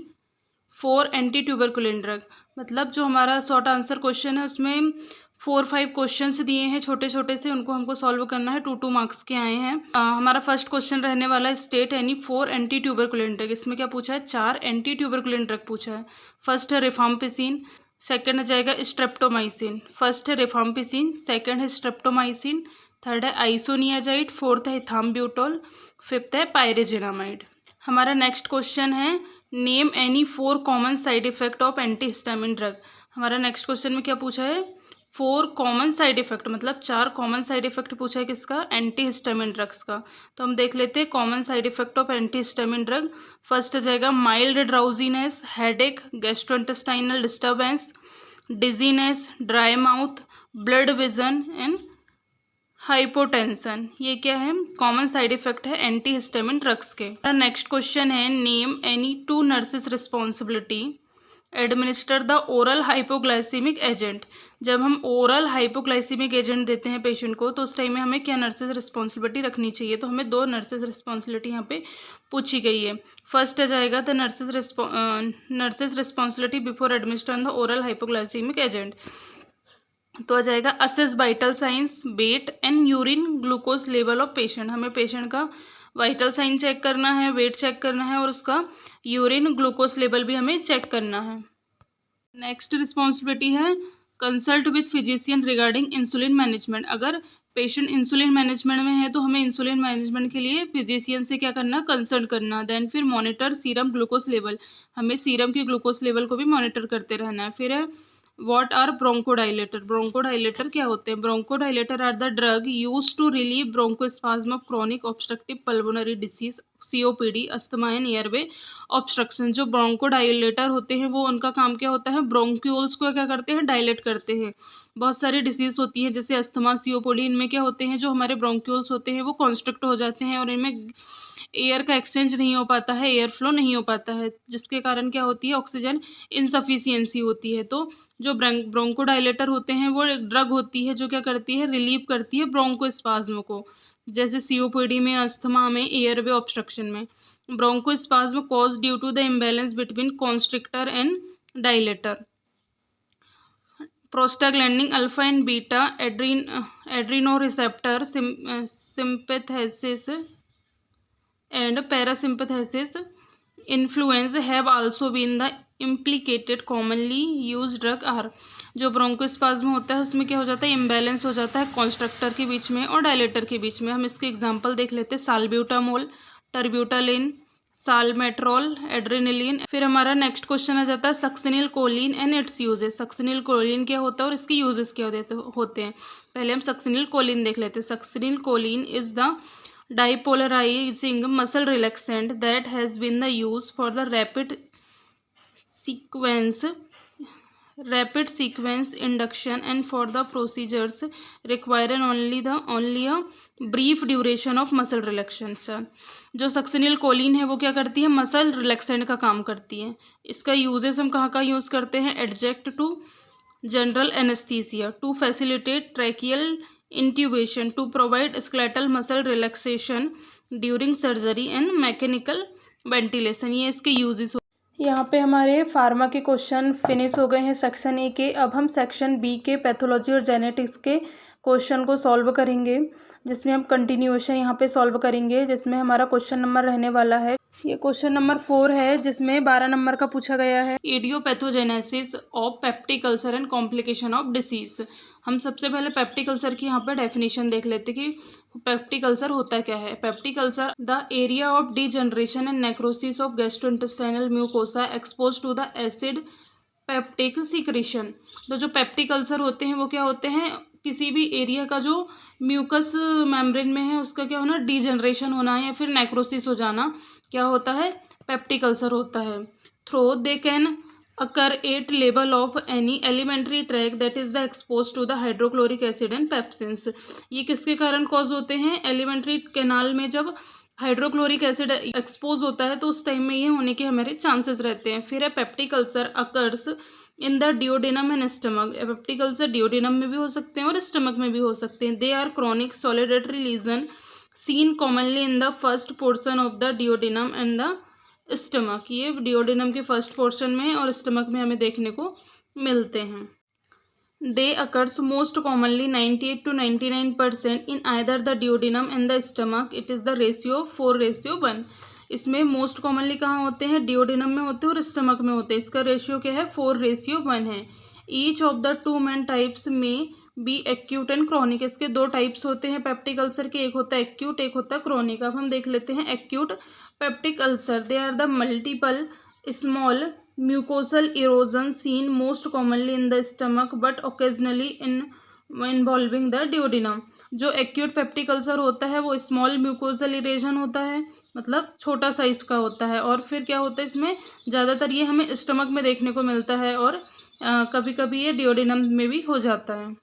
4 anti tuberculin drug, मतलब जो हमारा शॉर्ट आंसर क्वेश्चन है उसमें 4-5 क्वेश्चन दिए हैं छोटे छोटे से, उनको हमको सॉल्व करना है। 2-2 मार्क्स के आए हैं। हमारा फर्स्ट क्वेश्चन रहने वाला है state any 4 anti tuberculin drug. इसमें क्या पूछा है, 4 एंटी ट्यूबरकुलिन ड्रग पूछा है। फर्स्ट है रिफाम्पिसिन, सेकंड जाएगा स्ट्रेप्टोमाइसिन, फर्स्ट है रिफाम्पिसिन, सेकंड है स्ट्रेप्टोमाइसिन, थर्ड है आइसोनियाजाइड, फोर्थ है इथाम्ब्यूटोल, फिफ्थ है पायरेजिनामाइड। हमारा नेक्स्ट क्वेश्चन है name any 4 common side effect of antihistamine drug. हमारा नेक्स्ट क्वेश्चन में क्या पूछा है, 4 कॉमन साइड इफेक्ट, मतलब 4 कॉमन साइड इफेक्ट पूछा है किसका, एंटीहिस्टामिन ड्रग्स का। तो हम देख लेते हैं common side effect of antihistamine drug. First आ जाएगा mild drowsiness, headache, gastrointestinal disturbance, dizziness, dry mouth, blurred vision and hypotension, ये क्या है, कॉमन साइड इफेक्ट है एंटीहिस्टामिन ड्रग्स के। नेक्स्ट क्वेश्चन है name any 2 nurses responsibility administer the oral hypoglycaemic agent. जब हम ओरल हाइपोग्लाइसीमिक एजेंट देते हैं पेशेंट को तो उस टाइम में हमें क्या नर्सेज रिस्पॉन्सिबिलिटी रखनी चाहिए, तो हमें 2 नर्सेज रिस्पॉन्सिबिलिटी यहाँ पे पूछी गई है। फर्स्ट आ जाएगा the nurses responsibility before administer the oral hypoglycaemic agent. तो आ जाएगा assess vital signs, weight and urine glucose level of patient. हमें पेशेंट का वाइटल साइन चेक करना है, वेट चेक करना है और उसका यूरिन ग्लूकोज लेवल भी हमें चेक करना है। नेक्स्ट रिस्पॉन्सिबिलिटी है consult with physician regarding insulin management. अगर पेशेंट इंसुलिन मैनेजमेंट में है तो हमें इंसुलिन मैनेजमेंट के लिए फिजिशियन से क्या करना, कंसल्ट करना। देन फिर मॉनिटर सीरम ग्लूकोज लेवल, हमें सीरम की ग्लूकोज लेवल को भी मॉनिटर करते रहना है। फिर है व्हाट आर ब्रोंकोडाइलेटर। ब्रोंकोडाइलेटर क्या होते हैं? Bronchodilator are the drug use to relieve bronchospasm of chronic obstructive pulmonary disease, COPD, asthma and airway obstruction. जो ब्रोंकोडाइलेटर होते हैं वो उनका काम क्या होता है, ब्रोंक्यूल्स को क्या करते हैं, डायलेट करते हैं। बहुत सारी डिसीज होती हैं जैसे अस्थमा, COPD, इनमें क्या होते हैं, जो हमारे ब्रोंक्यूल्स होते हैं वो कॉन्स्ट्रिक्ट हो जाते हैं और इनमें एयर का एक्सचेंज नहीं हो पाता है, एयर फ्लो नहीं हो पाता है, जिसके कारण क्या होती है, ऑक्सीजन इनसफिशियंसी होती है। तो जो ब्रोंकोडाइलेटर होते हैं वो एक ड्रग होती है जो क्या करती है, रिलीव करती है ब्रोंकोस्पाज्म को, जैसे COPD में, अस्थमा में, एयरवे ऑब्स्ट्रक्शन में। Bronchospasm cause due to the imbalance between constrictor and dilator. Prostaglandin alpha and beta, adrenoreceptor sympathesis and parasympathesis influence have also been the implicated commonly used drug are। जो bronchospasm होता है उसमें क्या हो जाता है, imbalance हो जाता है कॉन्स्ट्रक्टर के बीच में और डायलेटर के बीच में। हम इसके एग्जांपल देख लेते हैं, साल्ब्यूटामोल, टर्ब्यूटालिन, सालमेट्रोल, एड्रेनलिन। फिर हमारा नेक्स्ट क्वेश्चन आ जाता है succinyl choline and its uses. Succinyl choline क्या होता है और इसके यूजेस क्या होते हैं। पहले हम सक्सिनिल कोलिन देख लेते हैं। Succinyl choline is the dipolarizing muscle relaxant that has been the use for the rapid sequence induction and for the procedures requiring only a brief duration of muscle relaxation। जो succinyl Colin है वो क्या करती है, muscle relaxant का काम करती है। इसका यूजेस हम कहाँ यूज़ करते हैं, adjunct to general anaesthesia, to facilitate tracheal intubation, to provide skeletal muscle relaxation during surgery and mechanical ventilation। ये इसके यूजेस। यहाँ पे हमारे फार्मा के क्वेश्चन फिनिश हो गए हैं सेक्शन ए के। अब हम सेक्शन बी के पैथोलॉजी और जेनेटिक्स के क्वेश्चन को सॉल्व करेंगे, जिसमें हम कंटिन्यूएशन यहाँ पे सॉल्व करेंगे, जिसमें हमारा क्वेश्चन नंबर रहने वाला है, ये क्वेश्चन नंबर 4 है, जिसमें 12 नंबर का पूछा गया है। Etiopathogenesis of peptic ulcer and complication of disease. हम सबसे पहले पेप्टिक अल्सर की यहाँ पे डेफिनेशन देख लेते कि पेप्टिक अल्सर होता क्या है। Peptic ulcer the area of degeneration and necrosis of gastrointestinal mucosa expose to the acid peptic secretion. तो जो पेप्टिक अल्सर होते हैं वो क्या होते हैं, किसी भी एरिया का जो म्यूकस मेम्ब्रेन में है उसका क्या होना, डीजनरेशन होना या फिर नेक्रोसिस हो जाना, क्या होता है, पेप्टिक अल्सर होता है। Through they can occur at level of any alimentary tract that is the expose to the hydrochloric acid and pepsins. ये किसके कारण कॉज होते हैं, एलिमेंट्री कैनाल में जब हाइड्रोक्लोरिक एसिड एक्सपोज होता है तो उस टाइम में ये होने के हमारे चांसेस रहते हैं। फिर है peptic ulcer occurs in the duodenum and stomach. Peptic ulcer duodenum में भी हो सकते हैं और स्टमक में भी हो सकते हैं। They are chronic solitary lesion seen commonly in the first portion of the duodenum and the stomach. ये डिओडिनम के फर्स्ट पोर्शन में और स्टमक में हमें देखने को मिलते हैं। They occurs most commonly 98 to 99% in either the duodenum and the stomach. It is the ratio 4:1। इसमें मोस्ट कॉमनली कहाँ होते हैं, डिओडिनम में होते हैं और स्टमक में होते हैं। इसका रेशियो क्या है, 4:1 है। Each of the 2 main types में बी एक्यूट एंड क्रॉनिक। इसके 2 टाइप्स होते हैं पेप्टिक अल्सर के, एक होता है एक्यूट, एक होता है क्रॉनिक। अब हम देख लेते हैं acute peptic ulcer. They are the multiple small mucosal erosion seen most commonly in the stomach but occasionally involving the duodenum. जो एक्यूट पेप्टिक अल्सर होता है वो स्मॉल म्यूकोसल इरेजन होता है, मतलब छोटा साइज का होता है, और फिर क्या होता है इसमें ज़्यादातर ये हमें स्टमक में देखने को मिलता है और कभी कभी ये डिओडिनम में भी हो जाता है।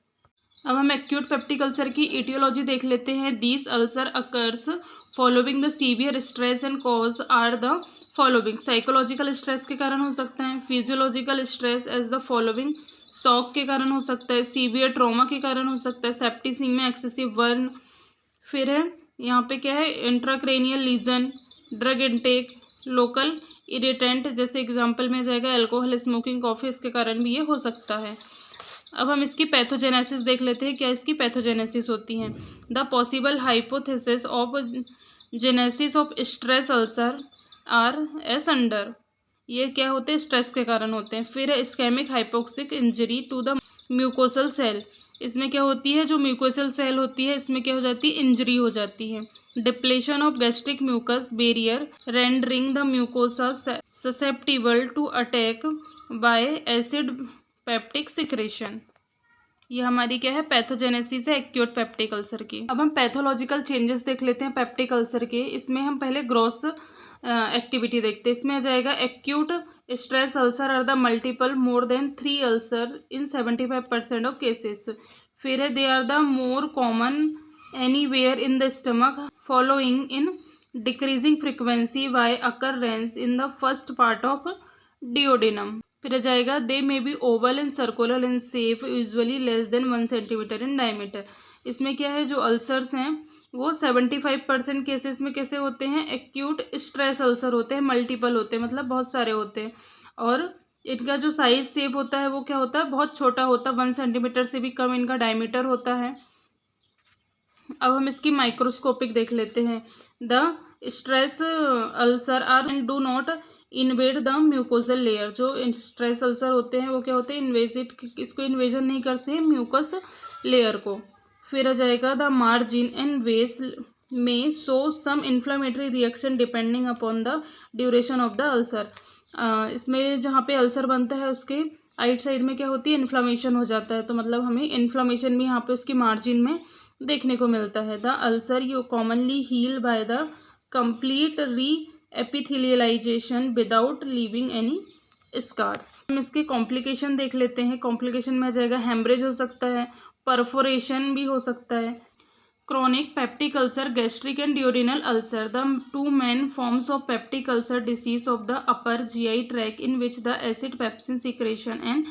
अब हम एक्यूट पेप्टिक अल्सर की एटियोलॉजी देख लेते हैं। These ulcer occurs following the severe stress and cause are the following. Psychological stress के कारण हो सकता है, physiological stress as the following, shock के कारण हो सकता है, सीवियर ट्रॉमा के कारण हो सकता है, सेप्टिसिंग में एक्सेसिव बर्न, फिर है यहाँ पे क्या है intracranial lesion, drug intake, local irritant जैसे एग्जाम्पल में जाएगा अल्कोहल, स्मोकिंग, कॉफ़ी, इसके कारण भी ये हो सकता है। अब हम इसकी पैथोजेनेसिस देख लेते हैं, क्या इसकी पैथोजेनेसिस होती है। The possible hypothesis of genesis of stress ulcer R S under. ये क्या होते हैं, स्ट्रेस के कारण होते हैं। फिर ischaemic hypoxic injury to the mucosal cell. इसमें क्या होती है, जो म्यूकोसल सेल होती है इसमें क्या हो जाती है, इंजरी हो जाती है। Depletion of gastric mucus barrier rendering the mucosa susceptible to attack by acid peptic secretion. ये हमारी क्या है, पैथोजेनेसिस है एक्यूट पेप्टिक अल्सर की। अब हम पैथोलॉजिकल चेंजेस देख लेते हैं पेप्टिक अल्सर के। इसमें हम पहले ग्रॉस एक्टिविटी देखते हैं। इसमें आ जाएगा acute stress ulcer are the multiple more than 3 ulcer in 75% of cases. फिर है they are the more common anywhere in the stomach following in decreasing frequency by occurrence in the first part of duodenum. फिर आ जाएगा they may be oval and circular in shape usually less than 1 centimetre in diameter. इसमें क्या है, जो ulcers हैं वो 75% cases में कैसे होते हैं, एक्यूट स्ट्रेस अल्सर होते हैं, मल्टीपल होते हैं, मतलब बहुत सारे होते हैं। और इनका जो साइज शेप होता है वो क्या होता है, बहुत छोटा होता है, 1 सेंटीमीटर से भी कम इनका डायमीटर होता है। अब हम इसकी माइक्रोस्कोपिक देख लेते हैं। The stress ulcer are and do not invade the mucosal layer. जो स्ट्रेस अल्सर होते हैं वो क्या होते हैं, इसको इन्वेजन नहीं करते हैं म्यूकस लेयर को। फिर आ जाएगा द मार्जिन एंड वेस में show some inflammatory reaction depending upon the duration of the ulcer. इसमें जहाँ पे अल्सर बनता है उसके आइट साइड में क्या होती है, इन्फ्लामेशन हो जाता है, तो मतलब हमें इन्फ्लामेशन भी यहाँ पे उसकी मार्जिन में देखने को मिलता है। The ulcer you commonly heal by the complete re epithelialisation without leaving any scars. हम इसके कॉम्प्लिकेशन देख लेते हैं। कॉम्प्लिकेशन में आ जाएगा हेमरेज हो सकता है, परफोरेशन भी हो सकता है। Chronic peptic ulcer, gastric and duodenal ulcer, the 2 main forms of peptic ulcer disease of the upper GI tract in which the acid pepsin secretion and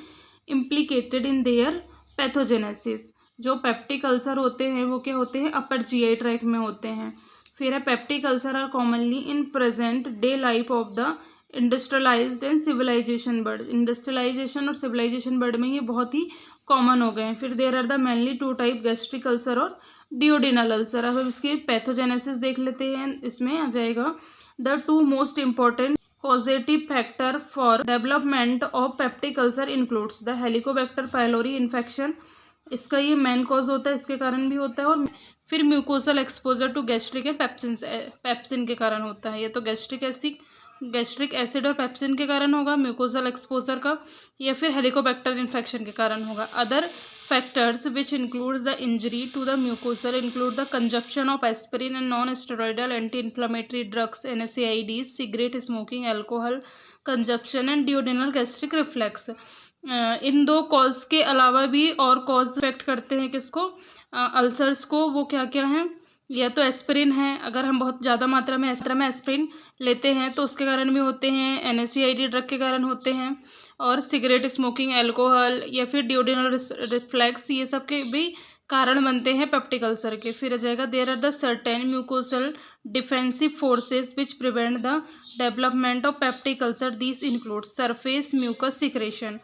implicated in their pathogenesis. जो peptic ulcer होते हैं वो क्या होते हैं, अपर GI track में होते हैं। फिर है peptic ulcer are commonly in present day life of the industrialised and civilisation world. Industrialisation और सिविलाइजेशन बर्ड में ये बहुत ही कॉमन हो गए हैं। फिर there are the mainly 2 type, gastric ulcer और डिओडिनल अल्सर। अब इसके पैथोजेनेसिस देख लेते हैं। इसमें आ जाएगा the 2 most important causative factor for development of peptic ulcer includes the helicobacter pylori infection। इसका ये मेन कॉज होता है, इसके कारण भी होता है। और फिर mucosal exposure to gastric and pepsin के कारण होता है। ये तो गैस्ट्रिक एसिड और पेप्सिन के कारण होगा म्यूकोसल एक्सपोजर का, या फिर हेलिकोबैक्टर इन्फेक्शन के कारण होगा। Other factors which includes the injury to the mucosal include the consumption of aspirin and non steroidal anti inflammatory drugs, NSAIDs, cigarette smoking, alcohol consumption and duodenal gastric reflux. इन 2 cause के अलावा भी और cause effect करते हैं किसको, ulcers को। वो क्या क्या हैं, या तो एस्पिरिन है, अगर हम बहुत ज़्यादा मात्रा में एस्पिरिन लेते हैं तो उसके कारण भी होते हैं, NSAID ड्रग के कारण होते हैं, और सिगरेट स्मोकिंग, अल्कोहल या फिर डिओडिनल रिफ्लेक्स, ये सब के भी कारण बनते हैं पेप्टिक अल्सर के। फिर आ जाएगा there are the certain mucosal defensive forces which prevent the development of peptic ulcer. This include surface mucus secretion.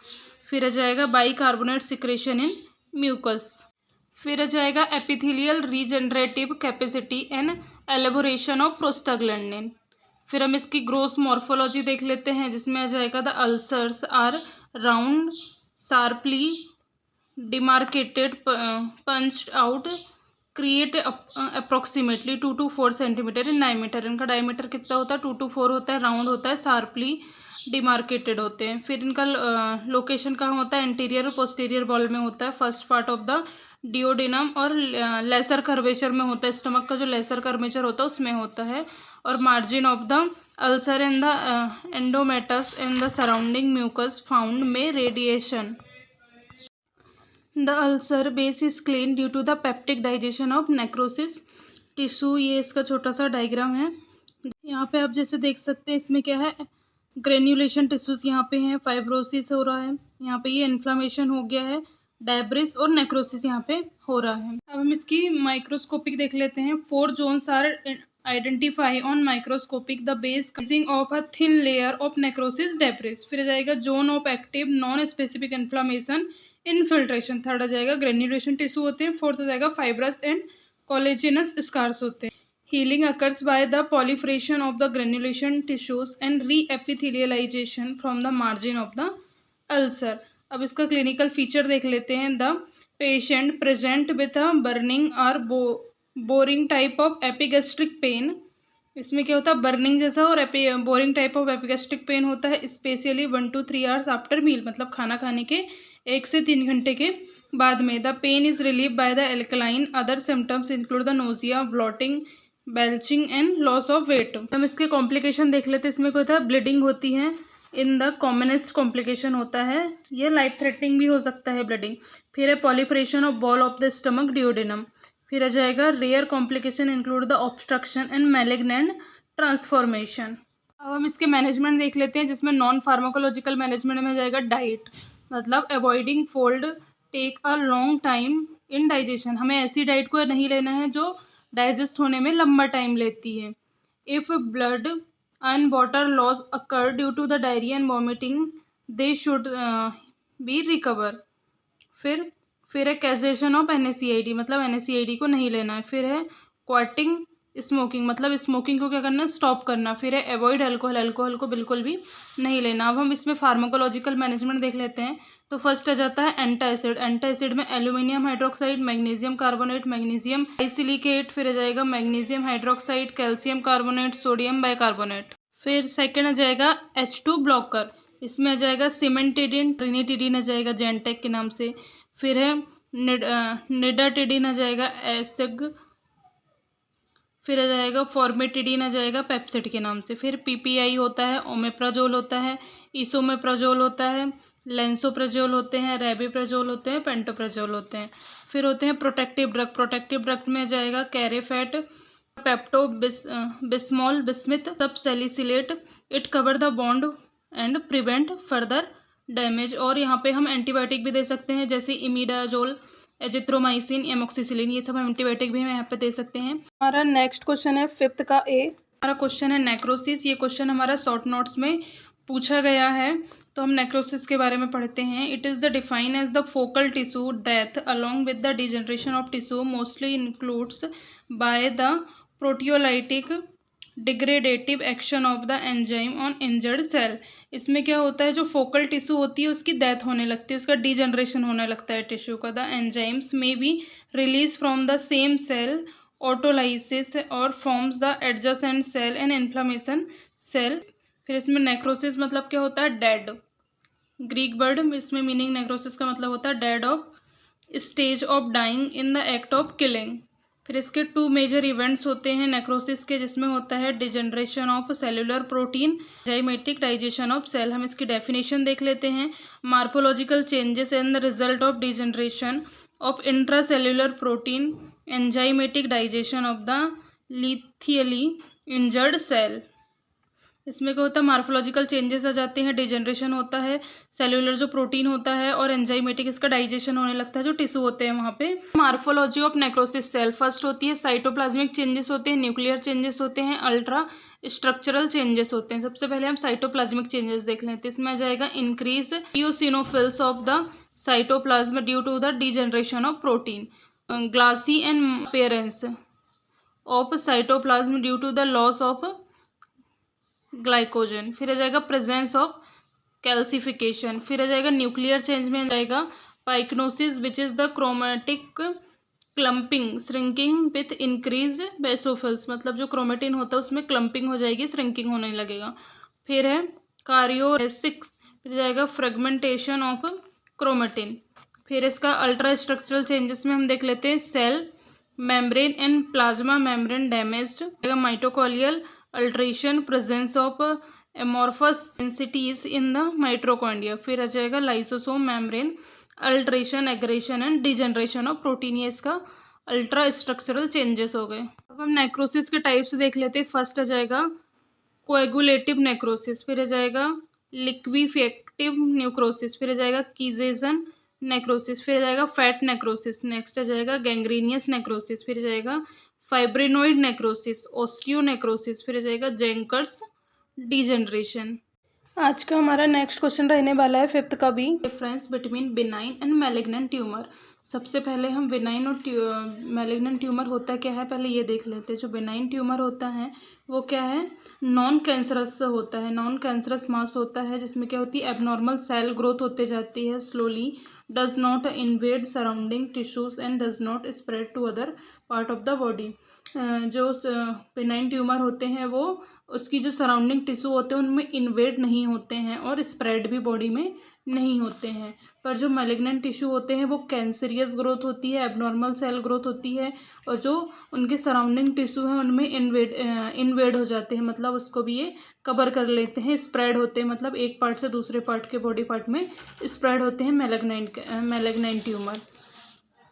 फिर आ जाएगा बाइकार्बोनेट सिक्रेशन इन म्यूकस। फिर आ जाएगा epithelial regenerative capacity and elaboration of prostaglandin. फिर हम इसकी ग्रोस मॉर्फोलॉजी देख लेते हैं, जिसमें आ जाएगा the ulcers are round sharply demarcated punched out create approximately 2 to 4 centimetre in diameter. इनका डायमीटर कितना होता है, 2 to 4 होता है, राउंड होता है, शार्पली डिमार्केटेड होते हैं। फिर इनका लोकेशन कहाँ होता है, एंटीरियर और पोस्टीरियर वॉल में होता है, first part of the duodenum, और लेसर कर्वेचर में होता है, स्टमक का जो लेसर कर्वेचर होता है उसमें होता है, और margin of the ulcer in the edematous and the surrounding mucus found में radiation. The ulcer base is clean due to the peptic digestion of necrosis tissue. ये इसका छोटा सा डायग्राम है। यहाँ पे आप जैसे देख सकते हैं इसमें क्या है, ग्रेन्युलेशन टिश्यूज यहाँ पे हैं, फाइब्रोसिस हो रहा है, यहाँ पे ये इन्फ्लामेशन हो गया है, डायब्रिस और नेक्रोसिस यहाँ पे हो रहा है। अब हम इसकी माइक्रोस्कोपिक देख लेते हैं। 4 zones are identify on microscopic the base consisting of a thin layer of necrosis debris. फिर आ जाएगा zone of active non specific inflammation infiltration. Third आ जाएगा ग्रेन्युलेशन टिश्यू होते हैं। फोर्थ आ जाएगा फाइब्रस एंड कोलेजिनस स्कार्स होते हैं। Healing occurs by the proliferation of the granulation tissues and re-epithelialization from the margin of the ulcer। अब इसका क्लिनिकल फीचर देख लेते हैं। The patient present with a burning और boring type of epigastric pain. इसमें क्या होता है, बर्निंग जैसा और boring type of epigastric pain होता है, specially 1 to 3 hours after meal, मतलब खाना खाने के 1 से 3 घंटे के बाद में। The pain is relieve by the alkaline. Other symptoms include the nausea, bloating, belching and loss of weight. हम इसके कॉम्प्लिकेशन देख लेते हैं। इसमें क्या होता है, ब्लीडिंग होती है, इन द कॉमनेस्ट कॉम्प्लिकेशन होता है, ये लाइफ थ्रेटनिंग भी हो सकता है ब्लीडिंग। फिर है perforation of wall of the stomach duodenum. फिर आ जाएगा rare complication include the obstruction and malignant transformation. अब हम इसके मैनेजमेंट देख लेते हैं, जिसमें नॉन फार्माकोलॉजिकल मैनेजमेंट में जाएगा डाइट, मतलब avoiding food, take a long time in digestion. हमें ऐसी डाइट को नहीं लेना है जो डाइजेस्ट होने में लंबा टाइम लेती है। If blood and water loss occur due to the diarrhoea and vomiting they should be recover. फिर है कैसेशन ऑफ NSAID, मतलब NSAID को नहीं लेना है। फिर है क्वाटिंग स्मोकिंग, मतलब स्मोकिंग को क्या करना है, स्टॉप करना। फिर है अवॉइड अल्कोहल, अल्कोहल को बिल्कुल भी नहीं लेना। अब हम इसमें फार्माकोलॉजिकल मैनेजमेंट देख लेते हैं। तो फर्स्ट आ जाता है एंटासिड। एंटासिड में aluminium hydroxide, magnesium carbonate, magnesium trisilicate, फिर आ जाएगा magnesium hydroxide, calcium carbonate, sodium bicarbonate. फिर सेकेंड आ जाएगा H2 ब्लॉकर। इसमें आ जाएगा सिमेंटिडिन, ट्रिनिटिडिन आ जाएगा जेंटेक के नाम से। फिर है निडाटिडिन आ जाएगा एसिग। फिर आ जाएगा फॉर्मेटिडिन आ जाएगा पेप्सिड के नाम से। फिर PPI होता है, ओमेप्राजोल होता है, इसोमेप्राजोल होता है, लेंसोप्राजोल होते हैं, रेबिप्राजोल होते हैं, पेंटोप्राजोल होते हैं। फिर होते हैं प्रोटेक्टिव ड्रग। प्रोटेक्टिव ड्रग में आ जाएगा कैरेफेट, पेप्टो बिस्मॉल, बिस्मिथ, सब salicylate. It cover the bond and prevent further damage. और यहाँ पे हम एंटीबायोटिक भी दे सकते हैं, जैसे इमिडाजोल, एजिथ्रोमाइसिन, एमोक्सिसिलिन, ये सब हम एंटीबायोटिक भी हम यहाँ पे दे सकते हैं। हमारा नेक्स्ट क्वेश्चन है 5th का A। हमारा क्वेश्चन है नेक्रोसिस। ये क्वेश्चन हमारा शॉर्ट नोट्स में पूछा गया है, तो हम नेक्रोसिस के बारे में पढ़ते हैं। It is the define as the focal tissue death along with the degeneration of tissue mostly includes by the proteolytic degradative action of the enzyme on injured cell. इसमें क्या होता है, जो फोकल टिश्यू होती है उसकी डेथ होने लगती है, उसका डिजनरेशन होने लगता है टिश्यू का। The enzymes may be release from the same cell autolysis और forms the adjacent cell and inflammation cells. फिर इसमें नेक्रोसिस मतलब क्या होता है, डेड, ग्रीक वर्ड, इसमें मीनिंग नेक्रोसिस का मतलब होता है dead of stage of dying in the act of killing. फिर इसके 2 मेजर इवेंट्स होते हैं नेक्रोसिस के, जिसमें होता है degeneration of cellular protein, enzymatic digestion of cell. हम इसकी डेफिनेशन देख लेते हैं। Morphological changes in the result of degeneration of intracellular protein, enzymatic digestion of the lethally injured cell. इसमें क्या होता है, मार्फोलॉजिकल चेंजेस आ जाते हैं, डिजनरेशन होता है, सेलुलर जो प्रोटीन होता है और एंजाइमेटिक इसका डाइजेशन होने लगता है, जो टिश्यू होते हैं वहाँ पे। Morphology of necrosis cell first होती है साइटोप्लाज्मिक चेंजेस होते हैं, न्यूक्लियर चेंजेस होते हैं, अल्ट्रा स्ट्रक्चरल चेंजेस होते हैं। सबसे पहले हम साइटोप्लाज्मिक चेंजेस देख लेते हैं। इसमें आ जाएगा increase eosinophils of the cytoplasm due to the degeneration of protein, glassy and appearance of cytoplasm due to the loss of glycogen. फिर आ जाएगा प्रेजेंस ऑफ कैल्सिफिकेशन। फिर आ जाएगा न्यूक्लियर चेंज में आ जाएगा pyknosis which is the chromatic clumping shrinking with increase basophils, मतलब जो क्रोमेटिन होता है उसमें क्लम्पिंग हो जाएगी, श्रिंकिंग होने लगेगा। फिर है कार्योरेसिक्स। फिर जाएगा फ्रेगमेंटेशन ऑफ क्रोमेटिन। फिर इसका अल्ट्रा स्ट्रक्चरल चेंजेस में हम देख लेते हैं cell membrane and plasma membrane damaged, mitochondrial alteration, presence of amorphous densities in the mitochondria. फिर आ जाएगा lysosome membrane alteration, aggregation and degeneration of protein, ये इसका अल्ट्रा स्ट्रक्चरल चेंजेस हो गए। अब हम नेक्रोसिस के टाइप्स देख लेते हैं। फर्स्ट आ जाएगा कोएगुलेटिव नेक्रोसिस, फिर आ जाएगा लिक्विफेक्टिव नेक्रोसिस, फिर आ जाएगा कीजेजन नेक्रोसिस, फिर आ जाएगा फैट नेक्रोसिस, नेक्स्ट आ जाएगा गैंग्रीनियस नेक्रोसिस, फिर आ जाएगा फाइब्रिनोइड नेक्रोसिस, ओस्टियो नेक्रोसिस, फिर आ जाएगा जेंकर्स डिजनरेशन। आज का हमारा नेक्स्ट क्वेश्चन रहने वाला है फिफ्थ का भी, difference between benign and malignant tumour. सबसे पहले हम बिनाइन और मैलिग्नेंट ट्यूमर होता क्या है पहले ये देख लेते हैं। जो बिनाइन ट्यूमर होता है वो क्या है, नॉन कैंसरस होता है, नॉन कैंसरस मास होता है, जिसमें क्या होती है एबनॉर्मल सेल ग्रोथ होते जाती है slowly, does not invade surrounding tissues and does not spread to other part of the body. जो बिनाइन ट्यूमर होते हैं वो उसकी जो सराउंडिंग टिश्यू होते हैं उनमें इन्वेड नहीं होते हैं और स्प्रेड भी बॉडी में नहीं होते हैं। पर जो मैलिग्नेंट टिश्यू होते हैं वो कैंसरियस ग्रोथ होती है, एबनॉर्मल सेल ग्रोथ होती है, और जो उनके सराउंडिंग टिश्यू हैं उनमें इन्वेड हो जाते हैं, मतलब उसको भी ये कवर कर लेते हैं, स्प्रेड होते हैं, मतलब एक पार्ट से दूसरे पार्ट के बॉडी पार्ट में स्प्रेड होते हैं मैलिग्नेंट ट्यूमर।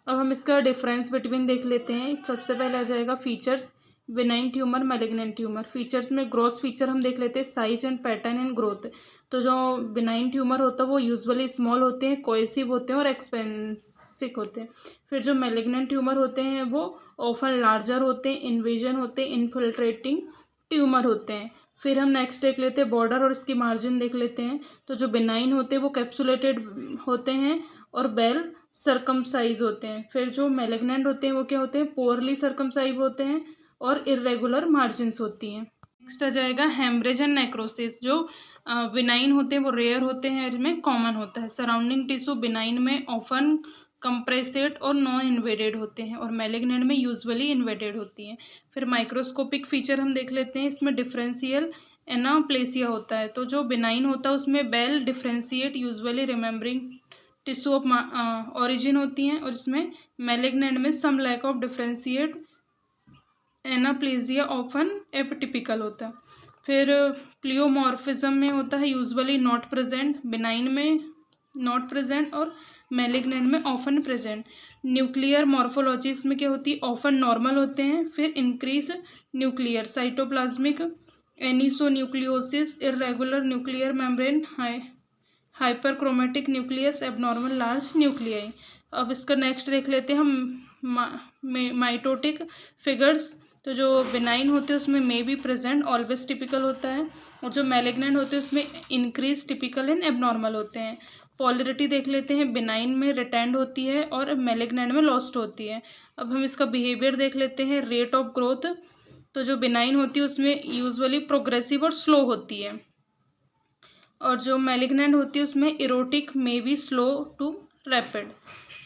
अब हम इसका डिफरेंस बिटवीन देख लेते हैं। सबसे पहले आ जाएगा features, benign tumour, malignant tumour. Features में ग्रॉस फीचर हम देख लेते हैं, size and pattern in growth. तो जो बिनाइन ट्यूमर होता है वो यूजुअली स्मॉल होते हैं, कोएसिव होते हैं और एक्सपेंसिव होते हैं। फिर जो मैलिग्नेंट ट्यूमर होते हैं वो ऑफन लार्जर होते हैं, इन्वेजन होते हैं, इन्फिल्ट्रेटिंग ट्यूमर होते हैं। फिर हम नेक्स्ट देख लेते हैं बॉर्डर और इसकी मार्जिन देख लेते हैं। तो जो बिनाइन होते हैं वो कैप्सुलेटेड होते हैं और बेल सरकमसाइज होते हैं। फिर जो मैलिग्नेंट होते हैं वो क्या होते हैं, पोअरली सरकमसाइज होते हैं और इरेगुलर मार्जिन्स होती हैं। नेक्स्ट आ जाएगा हेमरेज एंड नेक्रोसिस। जो बिनाइन होते हैं वो रेयर होते हैं, इनमें कॉमन होता है। सराउंडिंग टिश्यू बिनाइन में ऑफन कंप्रेसेड और नॉन इन्वेडेड होते हैं और मैलिग्नेंट में यूजुअली इन्वेडेड होती हैं। फिर माइक्रोस्कोपिक फीचर हम देख लेते हैं। इसमें डिफरेंशियल एनाप्लेसिया होता है। तो जो बिनाइन होता है उसमें well differentiate usually remembering tissue of origin होती हैं, और इसमें मैलिग्नेंट में some lack of differentiate anaplasia often atypical होता है। फिर प्लियोमॉर्फिज्म में होता है, यूजुअली नॉट प्रेजेंट, बिनाइन में नॉट प्रेजेंट और मैलिग्नेंट में ऑफन प्रेजेंट। न्यूक्लियर मॉर्फोलॉजी इसमें क्या होती है, ऑफन नॉर्मल होते हैं। फिर increase nuclear cytoplasmic anisonucleosis, irregular nuclear membrane, hyperchromatic nucleus, abnormal large nuclei. अब इसका नेक्स्ट देख लेते हैं हम माइटोटिक फिगर्स। तो जो बिनाइन होते हैं उसमें may be present, always typical होता है, और जो मैलिग्नेंट होते हैं उसमें इंक्रीज, टिपिकल एंड एबनॉर्मल होते हैं। पॉलरिटी देख लेते हैं, बिनाइन में रिटेंड होती है और मैलिग्नेंट में लॉस्ट होती है। अब हम इसका बिहेवियर देख लेते हैं, रेट ऑफ ग्रोथ। तो जो बिनाइन होती है उसमें यूजुअली प्रोग्रेसिव और स्लो होती है, और जो मैलिग्नेंट होती है उसमें erratic, may be slow to rapid.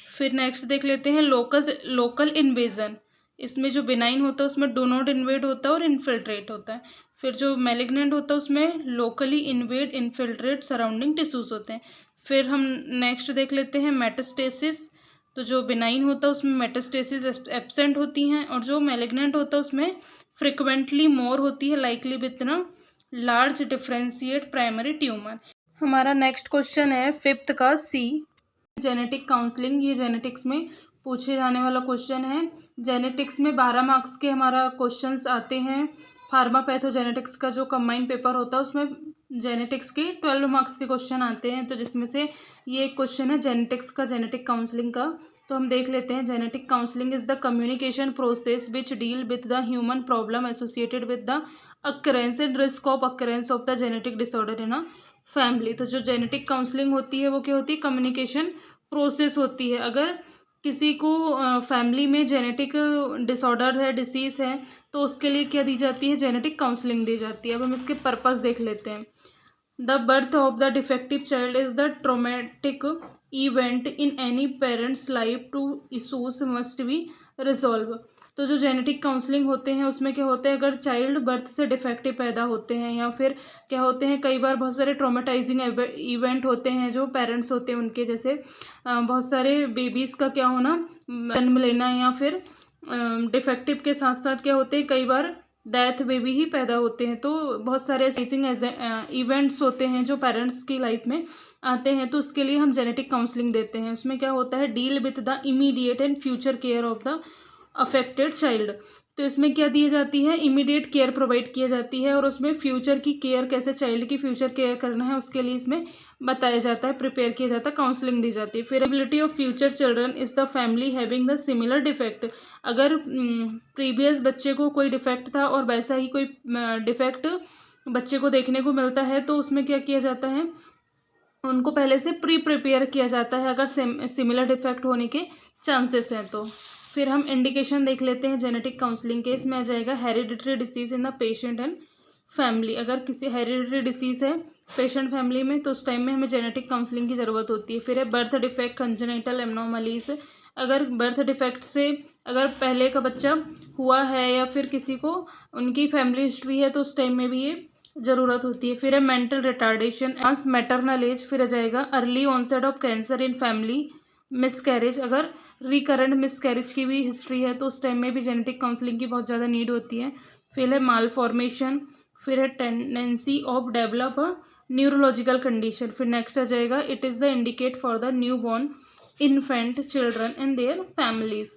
फिर नेक्स्ट देख लेते हैं लोकल इन्वेजन। इसमें जो बिनाइन होता है उसमें डो नॉट इन्वेड होता है और इन्फिल्ट्रेट होता है। फिर जो मैलिग्नेंट होता है उसमें locally invade, infiltrate, surrounding tissues होते हैं। फिर हम नेक्स्ट देख लेते हैं मेटास्टेसिस। तो जो बिनाइन होता है उसमें मेटास्टेसिस एब्सेंट होती हैं, और जो मैलिग्नेंट होता है उसमें फ्रिक्वेंटली मोर होती है, likely with large differentiate primary tumour. हमारा नेक्स्ट क्वेश्चन है फिफ्थ का सी, जेनेटिक काउंसलिंग। ये जेनेटिक्स में पूछे जाने वाला क्वेश्चन है। जेनेटिक्स में 12 मार्क्स के हमारा क्वेश्चंस आते हैं। फार्मापैथोजेनेटिक्स का जो कंबाइंड पेपर होता है उसमें जेनेटिक्स के 12 मार्क्स के क्वेश्चन आते हैं। तो जिसमें से ये एक क्वेश्चन है जेनेटिक्स का, जेनेटिक काउंसलिंग का। तो हम देख लेते हैं। Genetic counselling is the communication process which deal with the human problem associated with the occurrences and risk of occurrence of the genetic disorder in a family. तो जो जेनेटिक काउंसलिंग होती है वो क्या होती है, कम्युनिकेशन प्रोसेस होती है। अगर किसी को फैमिली में जेनेटिक डिसऑर्डर है, डिसीज़ है, तो उसके लिए क्या दी जाती है, जेनेटिक काउंसलिंग दी जाती है। अब हम इसके पर्पस देख लेते हैं। The birth of the defective child is the traumatic event in any parents life, two issues must be resolve. तो जो जेनेटिक काउंसलिंग होते हैं उसमें क्या होता है, अगर चाइल्ड बर्थ से डिफेक्टिव पैदा होते हैं या फिर क्या होते हैं, कई बार बहुत सारे ट्रॉमेटाइजिंग इवेंट होते हैं जो पेरेंट्स होते हैं उनके, जैसे बहुत सारे बेबीज़ का क्या होना, जन्म लेना, या फिर डिफेक्टिव के साथ साथ क्या होते हैं, कई बार डेथ बेबी ही पैदा होते हैं। तो बहुत सारे टीचिंग इवेंट्स होते हैं जो पेरेंट्स की लाइफ में आते हैं, तो उसके लिए हम जेनेटिक काउंसलिंग देते हैं। उसमें क्या होता है, deal with the immediate and future care of the affected child. तो इसमें क्या दी जाती है, इमीडिएट केयर प्रोवाइड किया जाती है, और उसमें फ्यूचर की केयर, कैसे चाइल्ड की फ्यूचर केयर करना है उसके लिए इसमें बताया जाता है, प्रिपेयर किया जाता है, काउंसलिंग दी जाती है। फिर ability of future children is the family having the similar defect. अगर प्रीवियस बच्चे को कोई डिफेक्ट था और वैसा ही कोई डिफेक्ट बच्चे को देखने को मिलता है, तो उसमें क्या किया जाता है, उनको पहले से प्रिपेयर किया जाता है अगर सिमिलर डिफेक्ट होने के चांसेस हैं तो। फिर हम इंडिकेशन देख लेते हैं जेनेटिक काउंसलिंग के। इसमें आ जाएगा hereditary disease in the patient and family. अगर किसी हेरिडिटरी डिसीज़ है पेशेंट फैमिली में, तो उस टाइम में हमें जेनेटिक काउंसलिंग की ज़रूरत होती है। फिर है बर्थ डिफेक्ट, कंजेनिटल एब्नॉर्मलीज। अगर बर्थ डिफेक्ट से अगर पहले का बच्चा हुआ है या फिर किसी को उनकी फैमिली हिस्ट्री है, तो उस टाइम में भी ये ज़रूरत होती है। फिर है mental retardation, as maternal age. फिर आ जाएगा early onset of cancer in family, miscarriage. अगर रिकरेंट मिसकैरेज की भी हिस्ट्री है, तो उस टाइम में भी जेनेटिक काउंसलिंग की बहुत ज़्यादा नीड होती है। फिर है माल फॉर्मेशन। फिर है tendency of develop a neurological condition. फिर नेक्स्ट आ जाएगा it is the indicate for the new born infant children and their families.